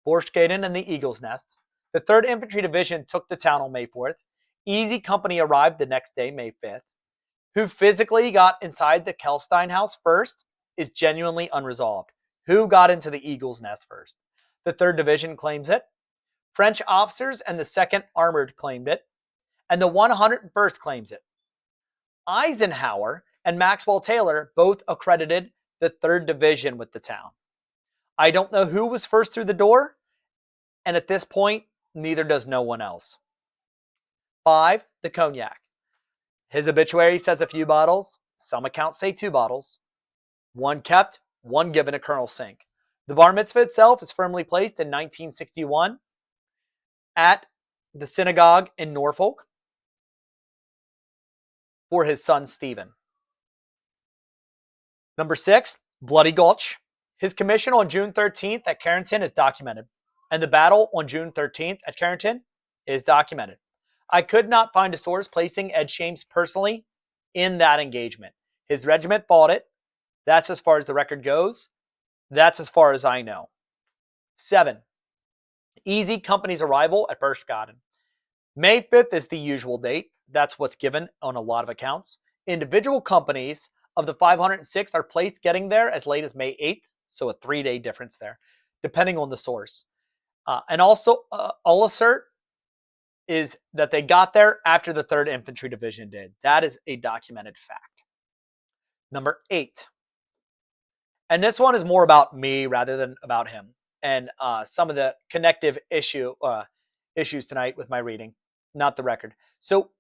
Borchgaden and the Eagle's Nest. The 3rd Infantry Division took the town on May 4th. Easy Company arrived the next day, May 5th. Who physically got inside the Kelstein house first is genuinely unresolved. Who got into the Eagle's Nest first? The 3rd Division claims it. French officers and the 2nd Armored claimed it. And the 101st claims it. Eisenhower and Maxwell Taylor both accredited the 3rd Division with the town. I don't know who was first through the door, and at this point, neither does no one else. 5, the Cognac. His obituary says a few bottles. Some accounts say 2 bottles. 1 kept, 1 given to Colonel Sink. The bar mitzvah itself is firmly placed in 1961 at the synagogue in Norfolk for his son Stephen. Number 6, Bloody Gulch. His commission on June 13th at Carrington is documented, and the battle on June 13th at Carrington is documented. I could not find a source placing Ed Shames personally in that engagement. His regiment fought it. That's as far as the record goes. That's as far as I know. 7, Easy Company's arrival at Berchtesgaden. May 5th is the usual date. That's what's given on a lot of accounts. Individual companies of the 506th are placed getting there as late as May 8th, so a 3-day difference there. depending on the source. And also, I'll assert is that they got there after the 3rd Infantry Division did. That is a documented fact. Number 8. And this one is more about me rather than about him, and some of the connective issues tonight with my reading, not the record. So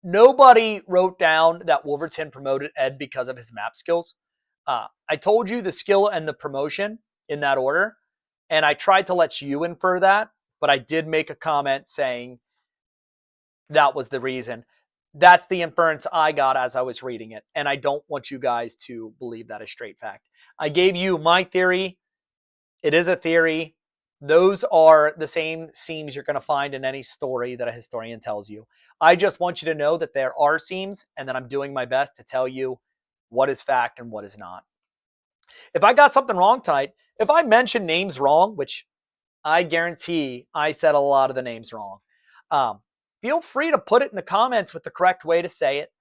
nobody wrote down that Wolverton promoted Ed because of his map skills. I told you the skill and the promotion in that order, and I tried to let you infer that, but I did make a comment saying that was the reason. That's the inference I got as I was reading it, and I don't want you guys to believe that is straight fact. I gave you my theory. It is a theory. Those are the same seams you're going to find in any story that a historian tells you. I just want you to know that there are seams, and that I'm doing my best to tell you what is fact and what is not. If I got something wrong tonight, if I mentioned names wrong, which I guarantee I said a lot of the names wrong, feel free to put it in the comments with the correct way to say it.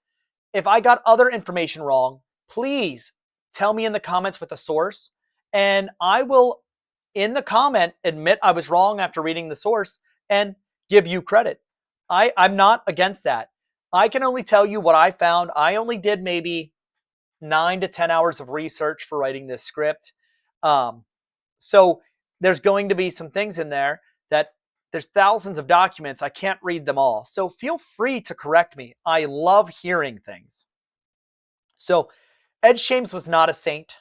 If I got other information wrong, please tell me in the comments with a source, and I will, in the comment, admit I was wrong after reading the source and give you credit. I'm not against that. I can only tell you what I found. I only did maybe 9 to 10 hours of research for writing this script. So there's going to be some things in there that there's thousands of documents. I can't read them all. So feel free to correct me. I love hearing things. So Ed Shames was not a saint.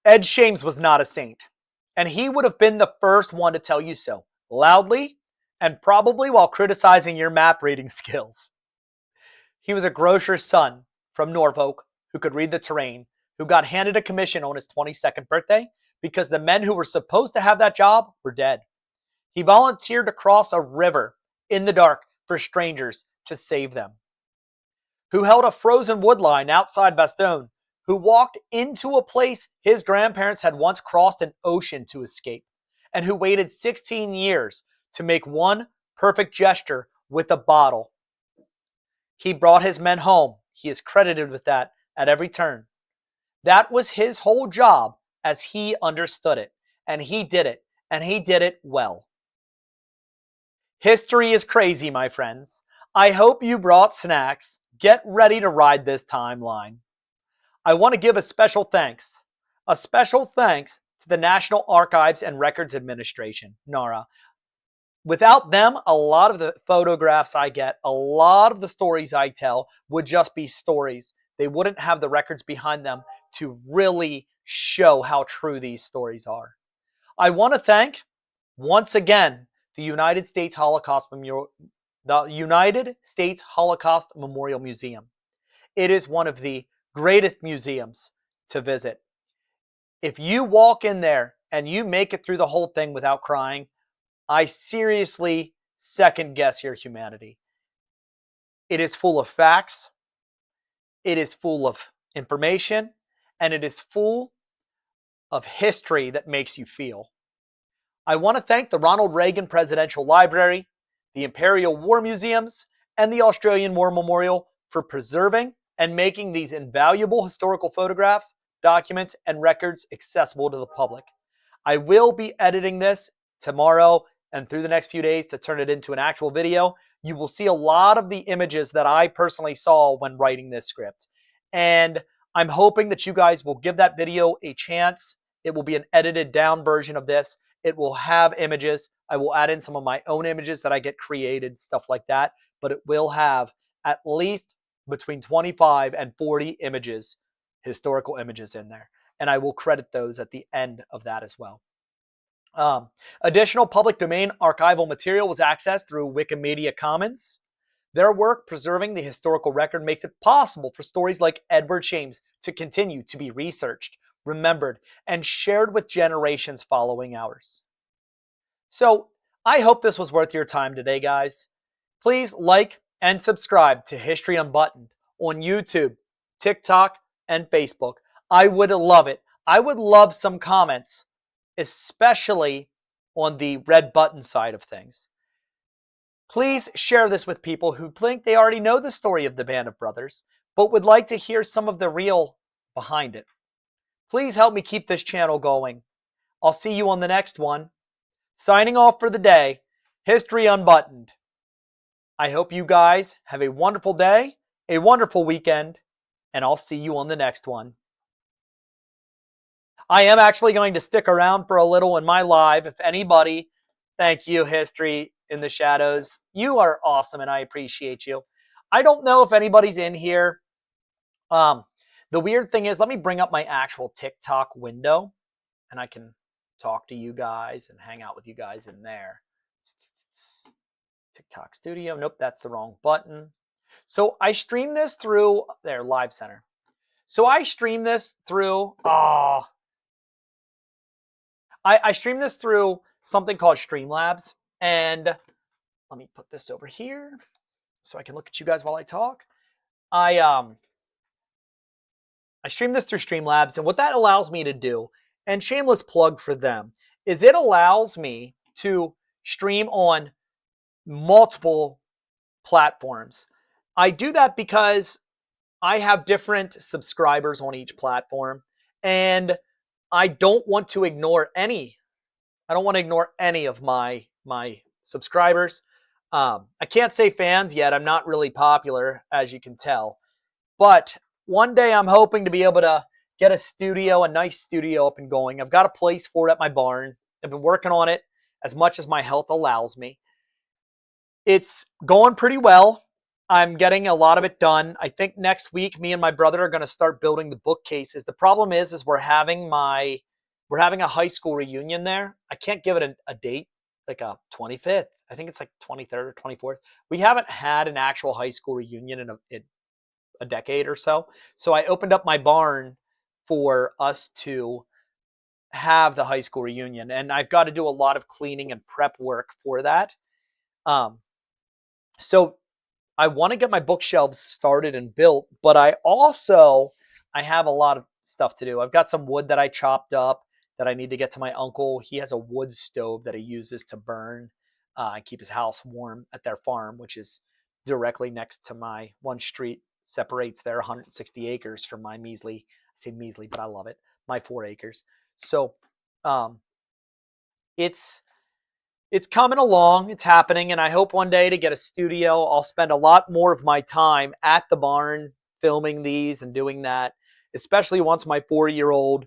Ed Shames was not a saint. And he would have been the first one to tell you so, loudly and probably while criticizing your map reading skills. He was a grocer's son from Norfolk who could read the terrain, who got handed a commission on his 22nd birthday because the men who were supposed to have that job were dead. He volunteered to cross a river in the dark for strangers to save them. Who held a frozen wood line outside Bastogne, who walked into a place his grandparents had once crossed an ocean to escape, and who waited 16 years to make one perfect gesture with a bottle. He brought his men home. He is credited with that at every turn. That was his whole job as he understood it, and he did it, and he did it well. History is crazy, my friends. I hope you brought snacks. Get ready to ride this timeline. I want to give a special thanks to the National Archives and Records Administration, NARA. Without them, a lot of the photographs I get, a lot of the stories I tell would just be stories. They wouldn't have the records behind them to really show how true these stories are. I want to thank, once again, the United States Holocaust Memorial Museum. It is one of the greatest museums to visit. If you walk in there and you make it through the whole thing without crying, I seriously second guess your humanity. It is full of facts, it is full of information, and it is full of history that makes you feel. I want to thank the Ronald Reagan Presidential Library, the Imperial War Museums, and the Australian War Memorial for preserving and making these invaluable historical photographs, documents, and records accessible to the public. I will be editing this tomorrow and through the next few days to turn it into an actual video. You will see a lot of the images that I personally saw when writing this script. And I'm hoping that you guys will give that video a chance. It will be an edited down version of this. It will have images. I will add in some of my own images that I get created, stuff like that. But it will have at least between 25 and 40 images, historical images in there. And I will credit those at the end of that as well. Additional public domain archival material was accessed through Wikimedia Commons. Their work preserving the historical record makes it possible for stories like Edward Shames to continue to be researched, remembered, and shared with generations following ours. So, I hope this was worth your time today, guys. Please like and subscribe to History Unbuttoned on YouTube, TikTok, and Facebook. I would love it. I would love some comments, especially on the red button side of things. Please share this with people who think they already know the story of the Band of Brothers, but would like to hear some of the real behind it. Please help me keep this channel going. I'll see you on the next one. Signing off for the day, History Unbuttoned. I hope you guys have a wonderful day, a wonderful weekend, and I'll see you on the next one. I am actually going to stick around for a little in my live. If anybody, thank you, History in the Shadows. You are awesome, and I appreciate you. I don't know if anybody's in here. The weird thing is, let me bring up my actual TikTok window, and I can talk to you guys and hang out with you guys in there. TikTok Studio. Nope, that's the wrong button. So I stream this through there, Live Center. So I stream this through. I stream this through something called Streamlabs, and let me put this over here so I can look at you guys while I talk. I stream this through Streamlabs, and what that allows me to do, and shameless plug for them, is it allows me to stream on multiple platforms. I do that because I have different subscribers on each platform, and I don't want to ignore any. I don't want to ignore any of my subscribers. I can't say fans yet. I'm not really popular, as you can tell. But one day I'm hoping to be able to get a nice studio up and going. I've got a place for it at my barn. I've been working on it as much as my health allows me. It's going pretty well. I'm getting a lot of it done. I think next week, me and my brother are going to start building the bookcases. The problem is we're having a high school reunion there. I can't give it a date, like a 25th. I think it's like 23rd or 24th. We haven't had an actual high school reunion in a decade or so. So I opened up my barn for us to have the high school reunion, and I've got to do a lot of cleaning and prep work for that. So I want to get my bookshelves started and built, but I have a lot of stuff to do. I've got some wood that I chopped up that I need to get to my uncle. He has a wood stove that he uses to burn and keep his house warm at their farm, which is directly next to my one street separates their 160 acres from my measly, I say measly, but I love it, my 4 acres. So it's coming along, it's happening, and I hope one day to get a studio. I'll spend a lot more of my time at the barn filming these and doing that, especially once my 4-year-old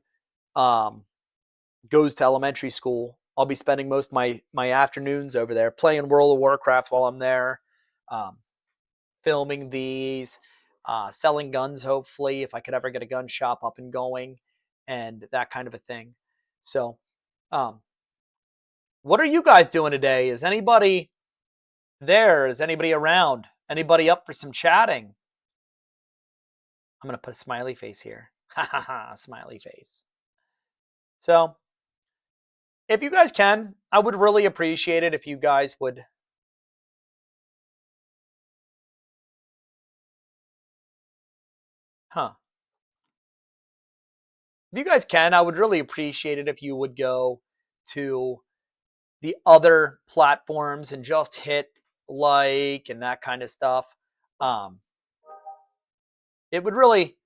goes to elementary school. I'll be spending most of my afternoons over there playing World of Warcraft while I'm there, filming these, selling guns, hopefully, if I could ever get a gun shop up and going, and that kind of a thing. So, what are you guys doing today? Is anybody there? Is anybody around? Anybody up for some chatting? I'm going to put a smiley face here. Ha ha ha, smiley face. So, if you guys can, I would really appreciate it if you guys would. If you guys can, I would really appreciate it if you would go to the other platforms and just hit like and that kind of stuff. It would really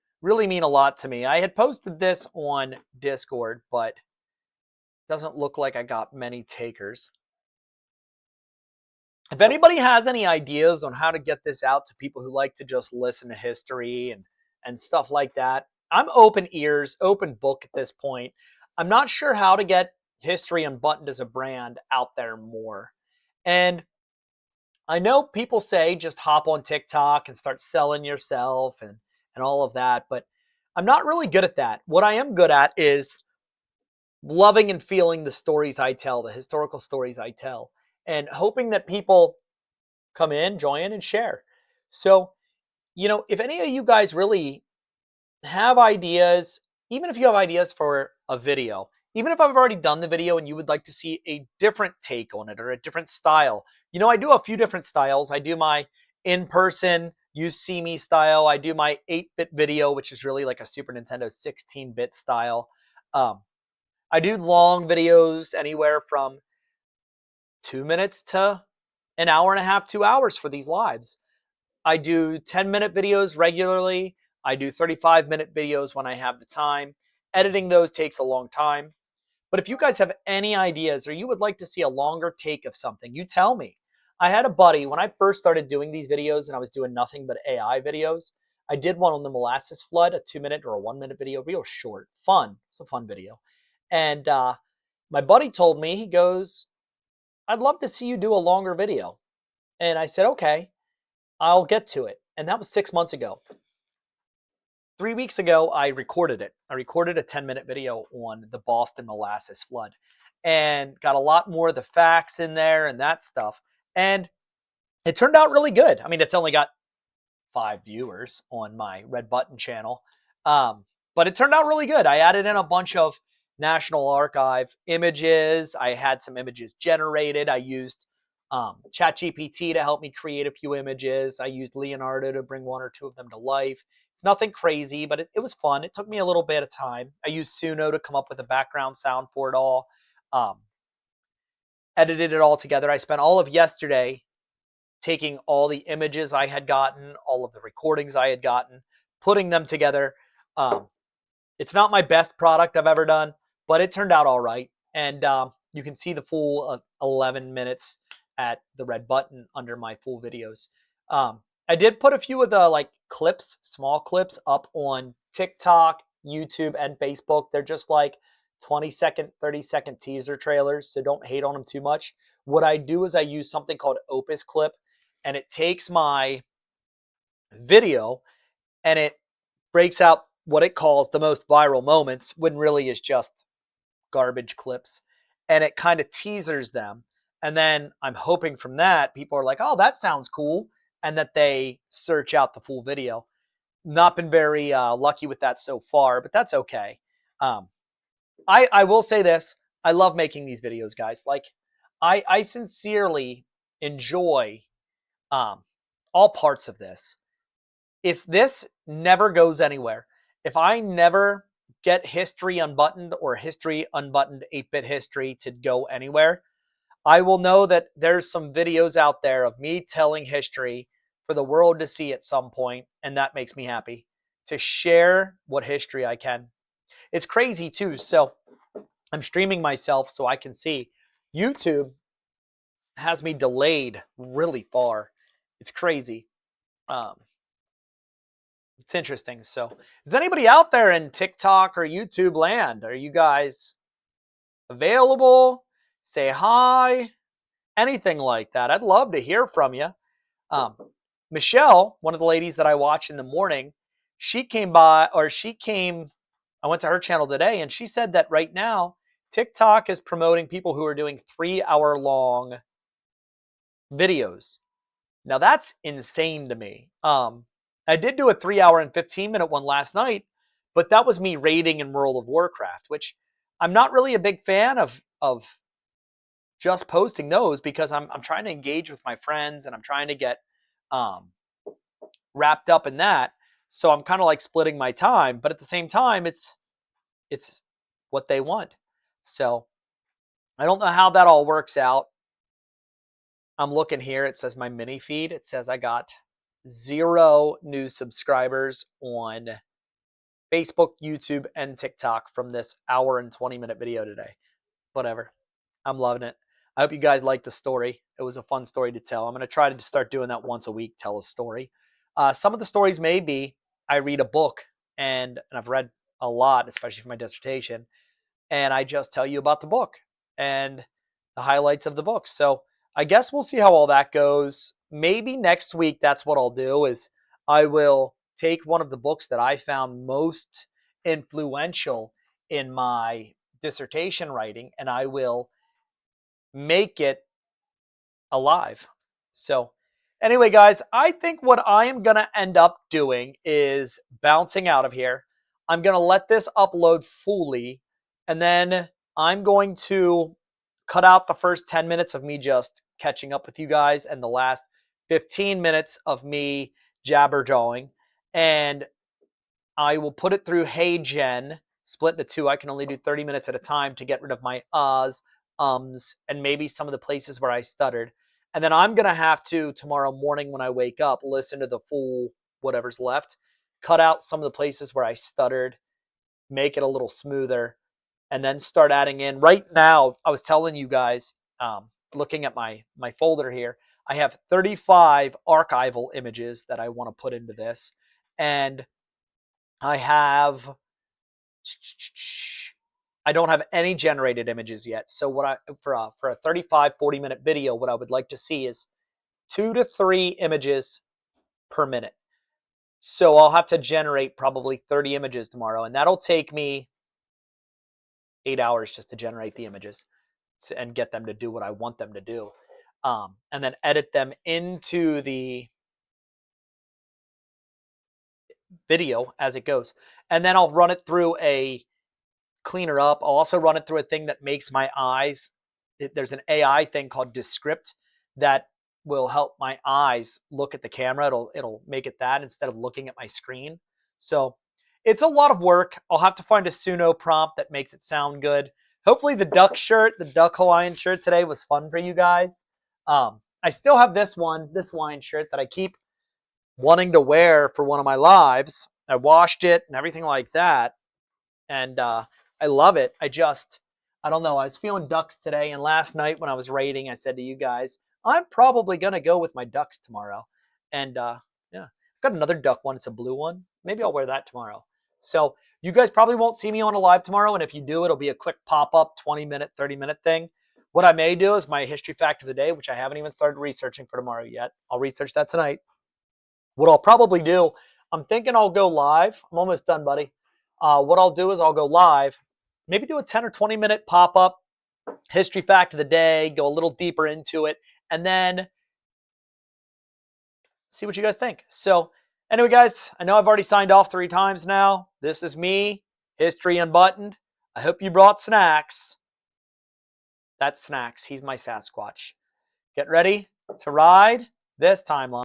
mean a lot to me. I had posted this on Discord, but it doesn't look like I got many takers. If anybody has any ideas on how to get this out to people who like to just listen to history and stuff like that, I'm open ears, open book at this point. I'm not sure how to get History Unbuttoned as a brand out there more. And I know people say just hop on TikTok and start selling yourself and all of that, but I'm not really good at that. What I am good at is loving and feeling the stories I tell, the historical stories I tell, and hoping that people come in, join, and share. So, if any of you guys really have ideas, even if you have ideas for a video, even if I've already done the video and you would like to see a different take on it or a different style, I do a few different styles. I do my in-person, you see me style. I do my 8-bit video, which is really like a Super Nintendo 16-bit style. I do long videos anywhere from 2 minutes to an hour and a half, 2 hours for these lives. I do 10-minute videos regularly. I do 35-minute videos when I have the time. Editing those takes a long time. But if you guys have any ideas or you would like to see a longer take of something, you tell me. I had a buddy, when I first started doing these videos and I was doing nothing but AI videos, I did one on the molasses flood, a 2-minute or a 1-minute video, real short, fun. It's a fun video. And my buddy told me, he goes, I'd love to see you do a longer video. And I said, okay, I'll get to it. And that was 6 months ago. 3 weeks ago, I recorded it. I recorded a 10-minute video on the Boston molasses flood and got a lot more of the facts in there and that stuff. And it turned out really good. I mean, it's only got 5 viewers on my Red Button channel. But it turned out really good. I added in a bunch of National Archive images. I had some images generated. I used ChatGPT to help me create a few images. I used Leonardo to bring 1 or 2 of them to life. It's nothing crazy, but it was fun. It took me a little bit of time. I used Suno to come up with a background sound for it all. Edited it all together. I spent all of yesterday taking all the images I had gotten, all of the recordings I had gotten, putting them together. It's not my best product I've ever done, but it turned out all right. And you can see the full 11 minutes at the Red Button under my full videos. I did put a few of the clips, small clips, up on TikTok, YouTube, and Facebook. They're just 20-second, 30-second teaser trailers, so don't hate on them too much. What I do is I use something called Opus Clip, and it takes my video and it breaks out what it calls the most viral moments, when really is just garbage clips, and it kind of teasers them. And then I'm hoping from that people are like, oh, that sounds cool, and that they search out the full video. Not been very lucky with that so far, but that's okay. I will say this. I love making these videos, guys. I sincerely enjoy all parts of this. If this never goes anywhere, if I never get History Unbuttoned or History Unbuttoned 8-Bit History to go anywhere, I will know that there's some videos out there of me telling history for the world to see at some point, and that makes me happy to share what history I can. It's crazy too. So I'm streaming myself so I can see. YouTube has me delayed really far. It's crazy. It's interesting. So is anybody out there in TikTok or YouTube land? Are you guys available? Say hi. Anything like that. I'd love to hear from you. Michelle, one of the ladies that I watch in the morning, she came by, or I went to her channel today, and she said that right now TikTok is promoting people who are doing 3-hour-long videos. Now that's insane to me. I did do a 3-hour and 15-minute one last night, but that was me raiding in World of Warcraft, which I'm not really a big fan of just posting those, because I'm trying to engage with my friends and I'm trying to get wrapped up in that. So I'm kind of splitting my time, but at the same time, it's what they want. So I don't know how that all works out. I'm looking here. It says my mini feed. It says I got 0 new subscribers on Facebook, YouTube, and TikTok from this hour and 20-minute video today. Whatever. I'm loving it. I hope you guys like the story. It was a fun story to tell. I'm going to try to start doing that once a week, tell a story. Some of the stories may be I read a book, and I've read a lot, especially for my dissertation, and I just tell you about the book and the highlights of the book. So I guess we'll see how all that goes. Maybe next week, that's what I'll do, is I will take one of the books that I found most influential in my dissertation writing, and I will make it alive. So anyway, guys, I think what I am going to end up doing is bouncing out of here. I'm going to let this upload fully, and then I'm going to cut out the first 10 minutes of me just catching up with you guys and the last 15 minutes of me jabber-jawing, and I will put it through HeyGen, split into 2. I can only do 30 minutes at a time to get rid of my uhs, ums, and maybe some of the places where I stuttered. And then I'm going to have to, tomorrow morning when I wake up, listen to the full whatever's left. cut out some of the places where I stuttered, make it a little smoother, and then start adding in. Right now, I was telling you guys, looking at my folder here, I have 35 archival images that I want to put into this. And I don't have any generated images yet. So what for a 35, 40-minute video, what I would like to see is 2 to 3 images per minute. So I'll have to generate probably 30 images tomorrow, and that'll take me 8 hours just to generate the images and get them to do what I want them to do. And then edit them into the video as it goes. And then I'll run it through a cleaner up. I'll also run it through a thing that makes my eyes, there's an AI thing called Descript that will help my eyes look at the camera. It'll make it that instead of looking at my screen. So it's a lot of work. I'll have to find a Suno prompt that makes it sound good. Hopefully the duck shirt, the duck Hawaiian shirt today was fun for you guys. I still have this Hawaiian shirt that I keep wanting to wear for one of my lives. I washed it and everything like that. And I love it. I don't know. I was feeling ducks today. And last night when I was raiding, I said to you guys, I'm probably going to go with my ducks tomorrow. And yeah, I've got another duck one. It's a blue one. Maybe I'll wear that tomorrow. So you guys probably won't see me on a live tomorrow. And if you do, it'll be a quick pop-up 20-minute, 30-minute thing. What I may do is my history fact of the day, which I haven't even started researching for tomorrow yet. I'll research that tonight. What I'll probably do, I'm thinking I'll go live. I'm almost done, buddy. What I'll do is I'll go live, maybe do a 10 or 20-minute pop-up history fact of the day, go a little deeper into it, and then see what you guys think. So anyway, guys, I know I've already signed off 3 times now. This is me, History Unbuttoned. I hope you brought snacks. That's Snacks. He's my Sasquatch. Get ready to ride this timeline.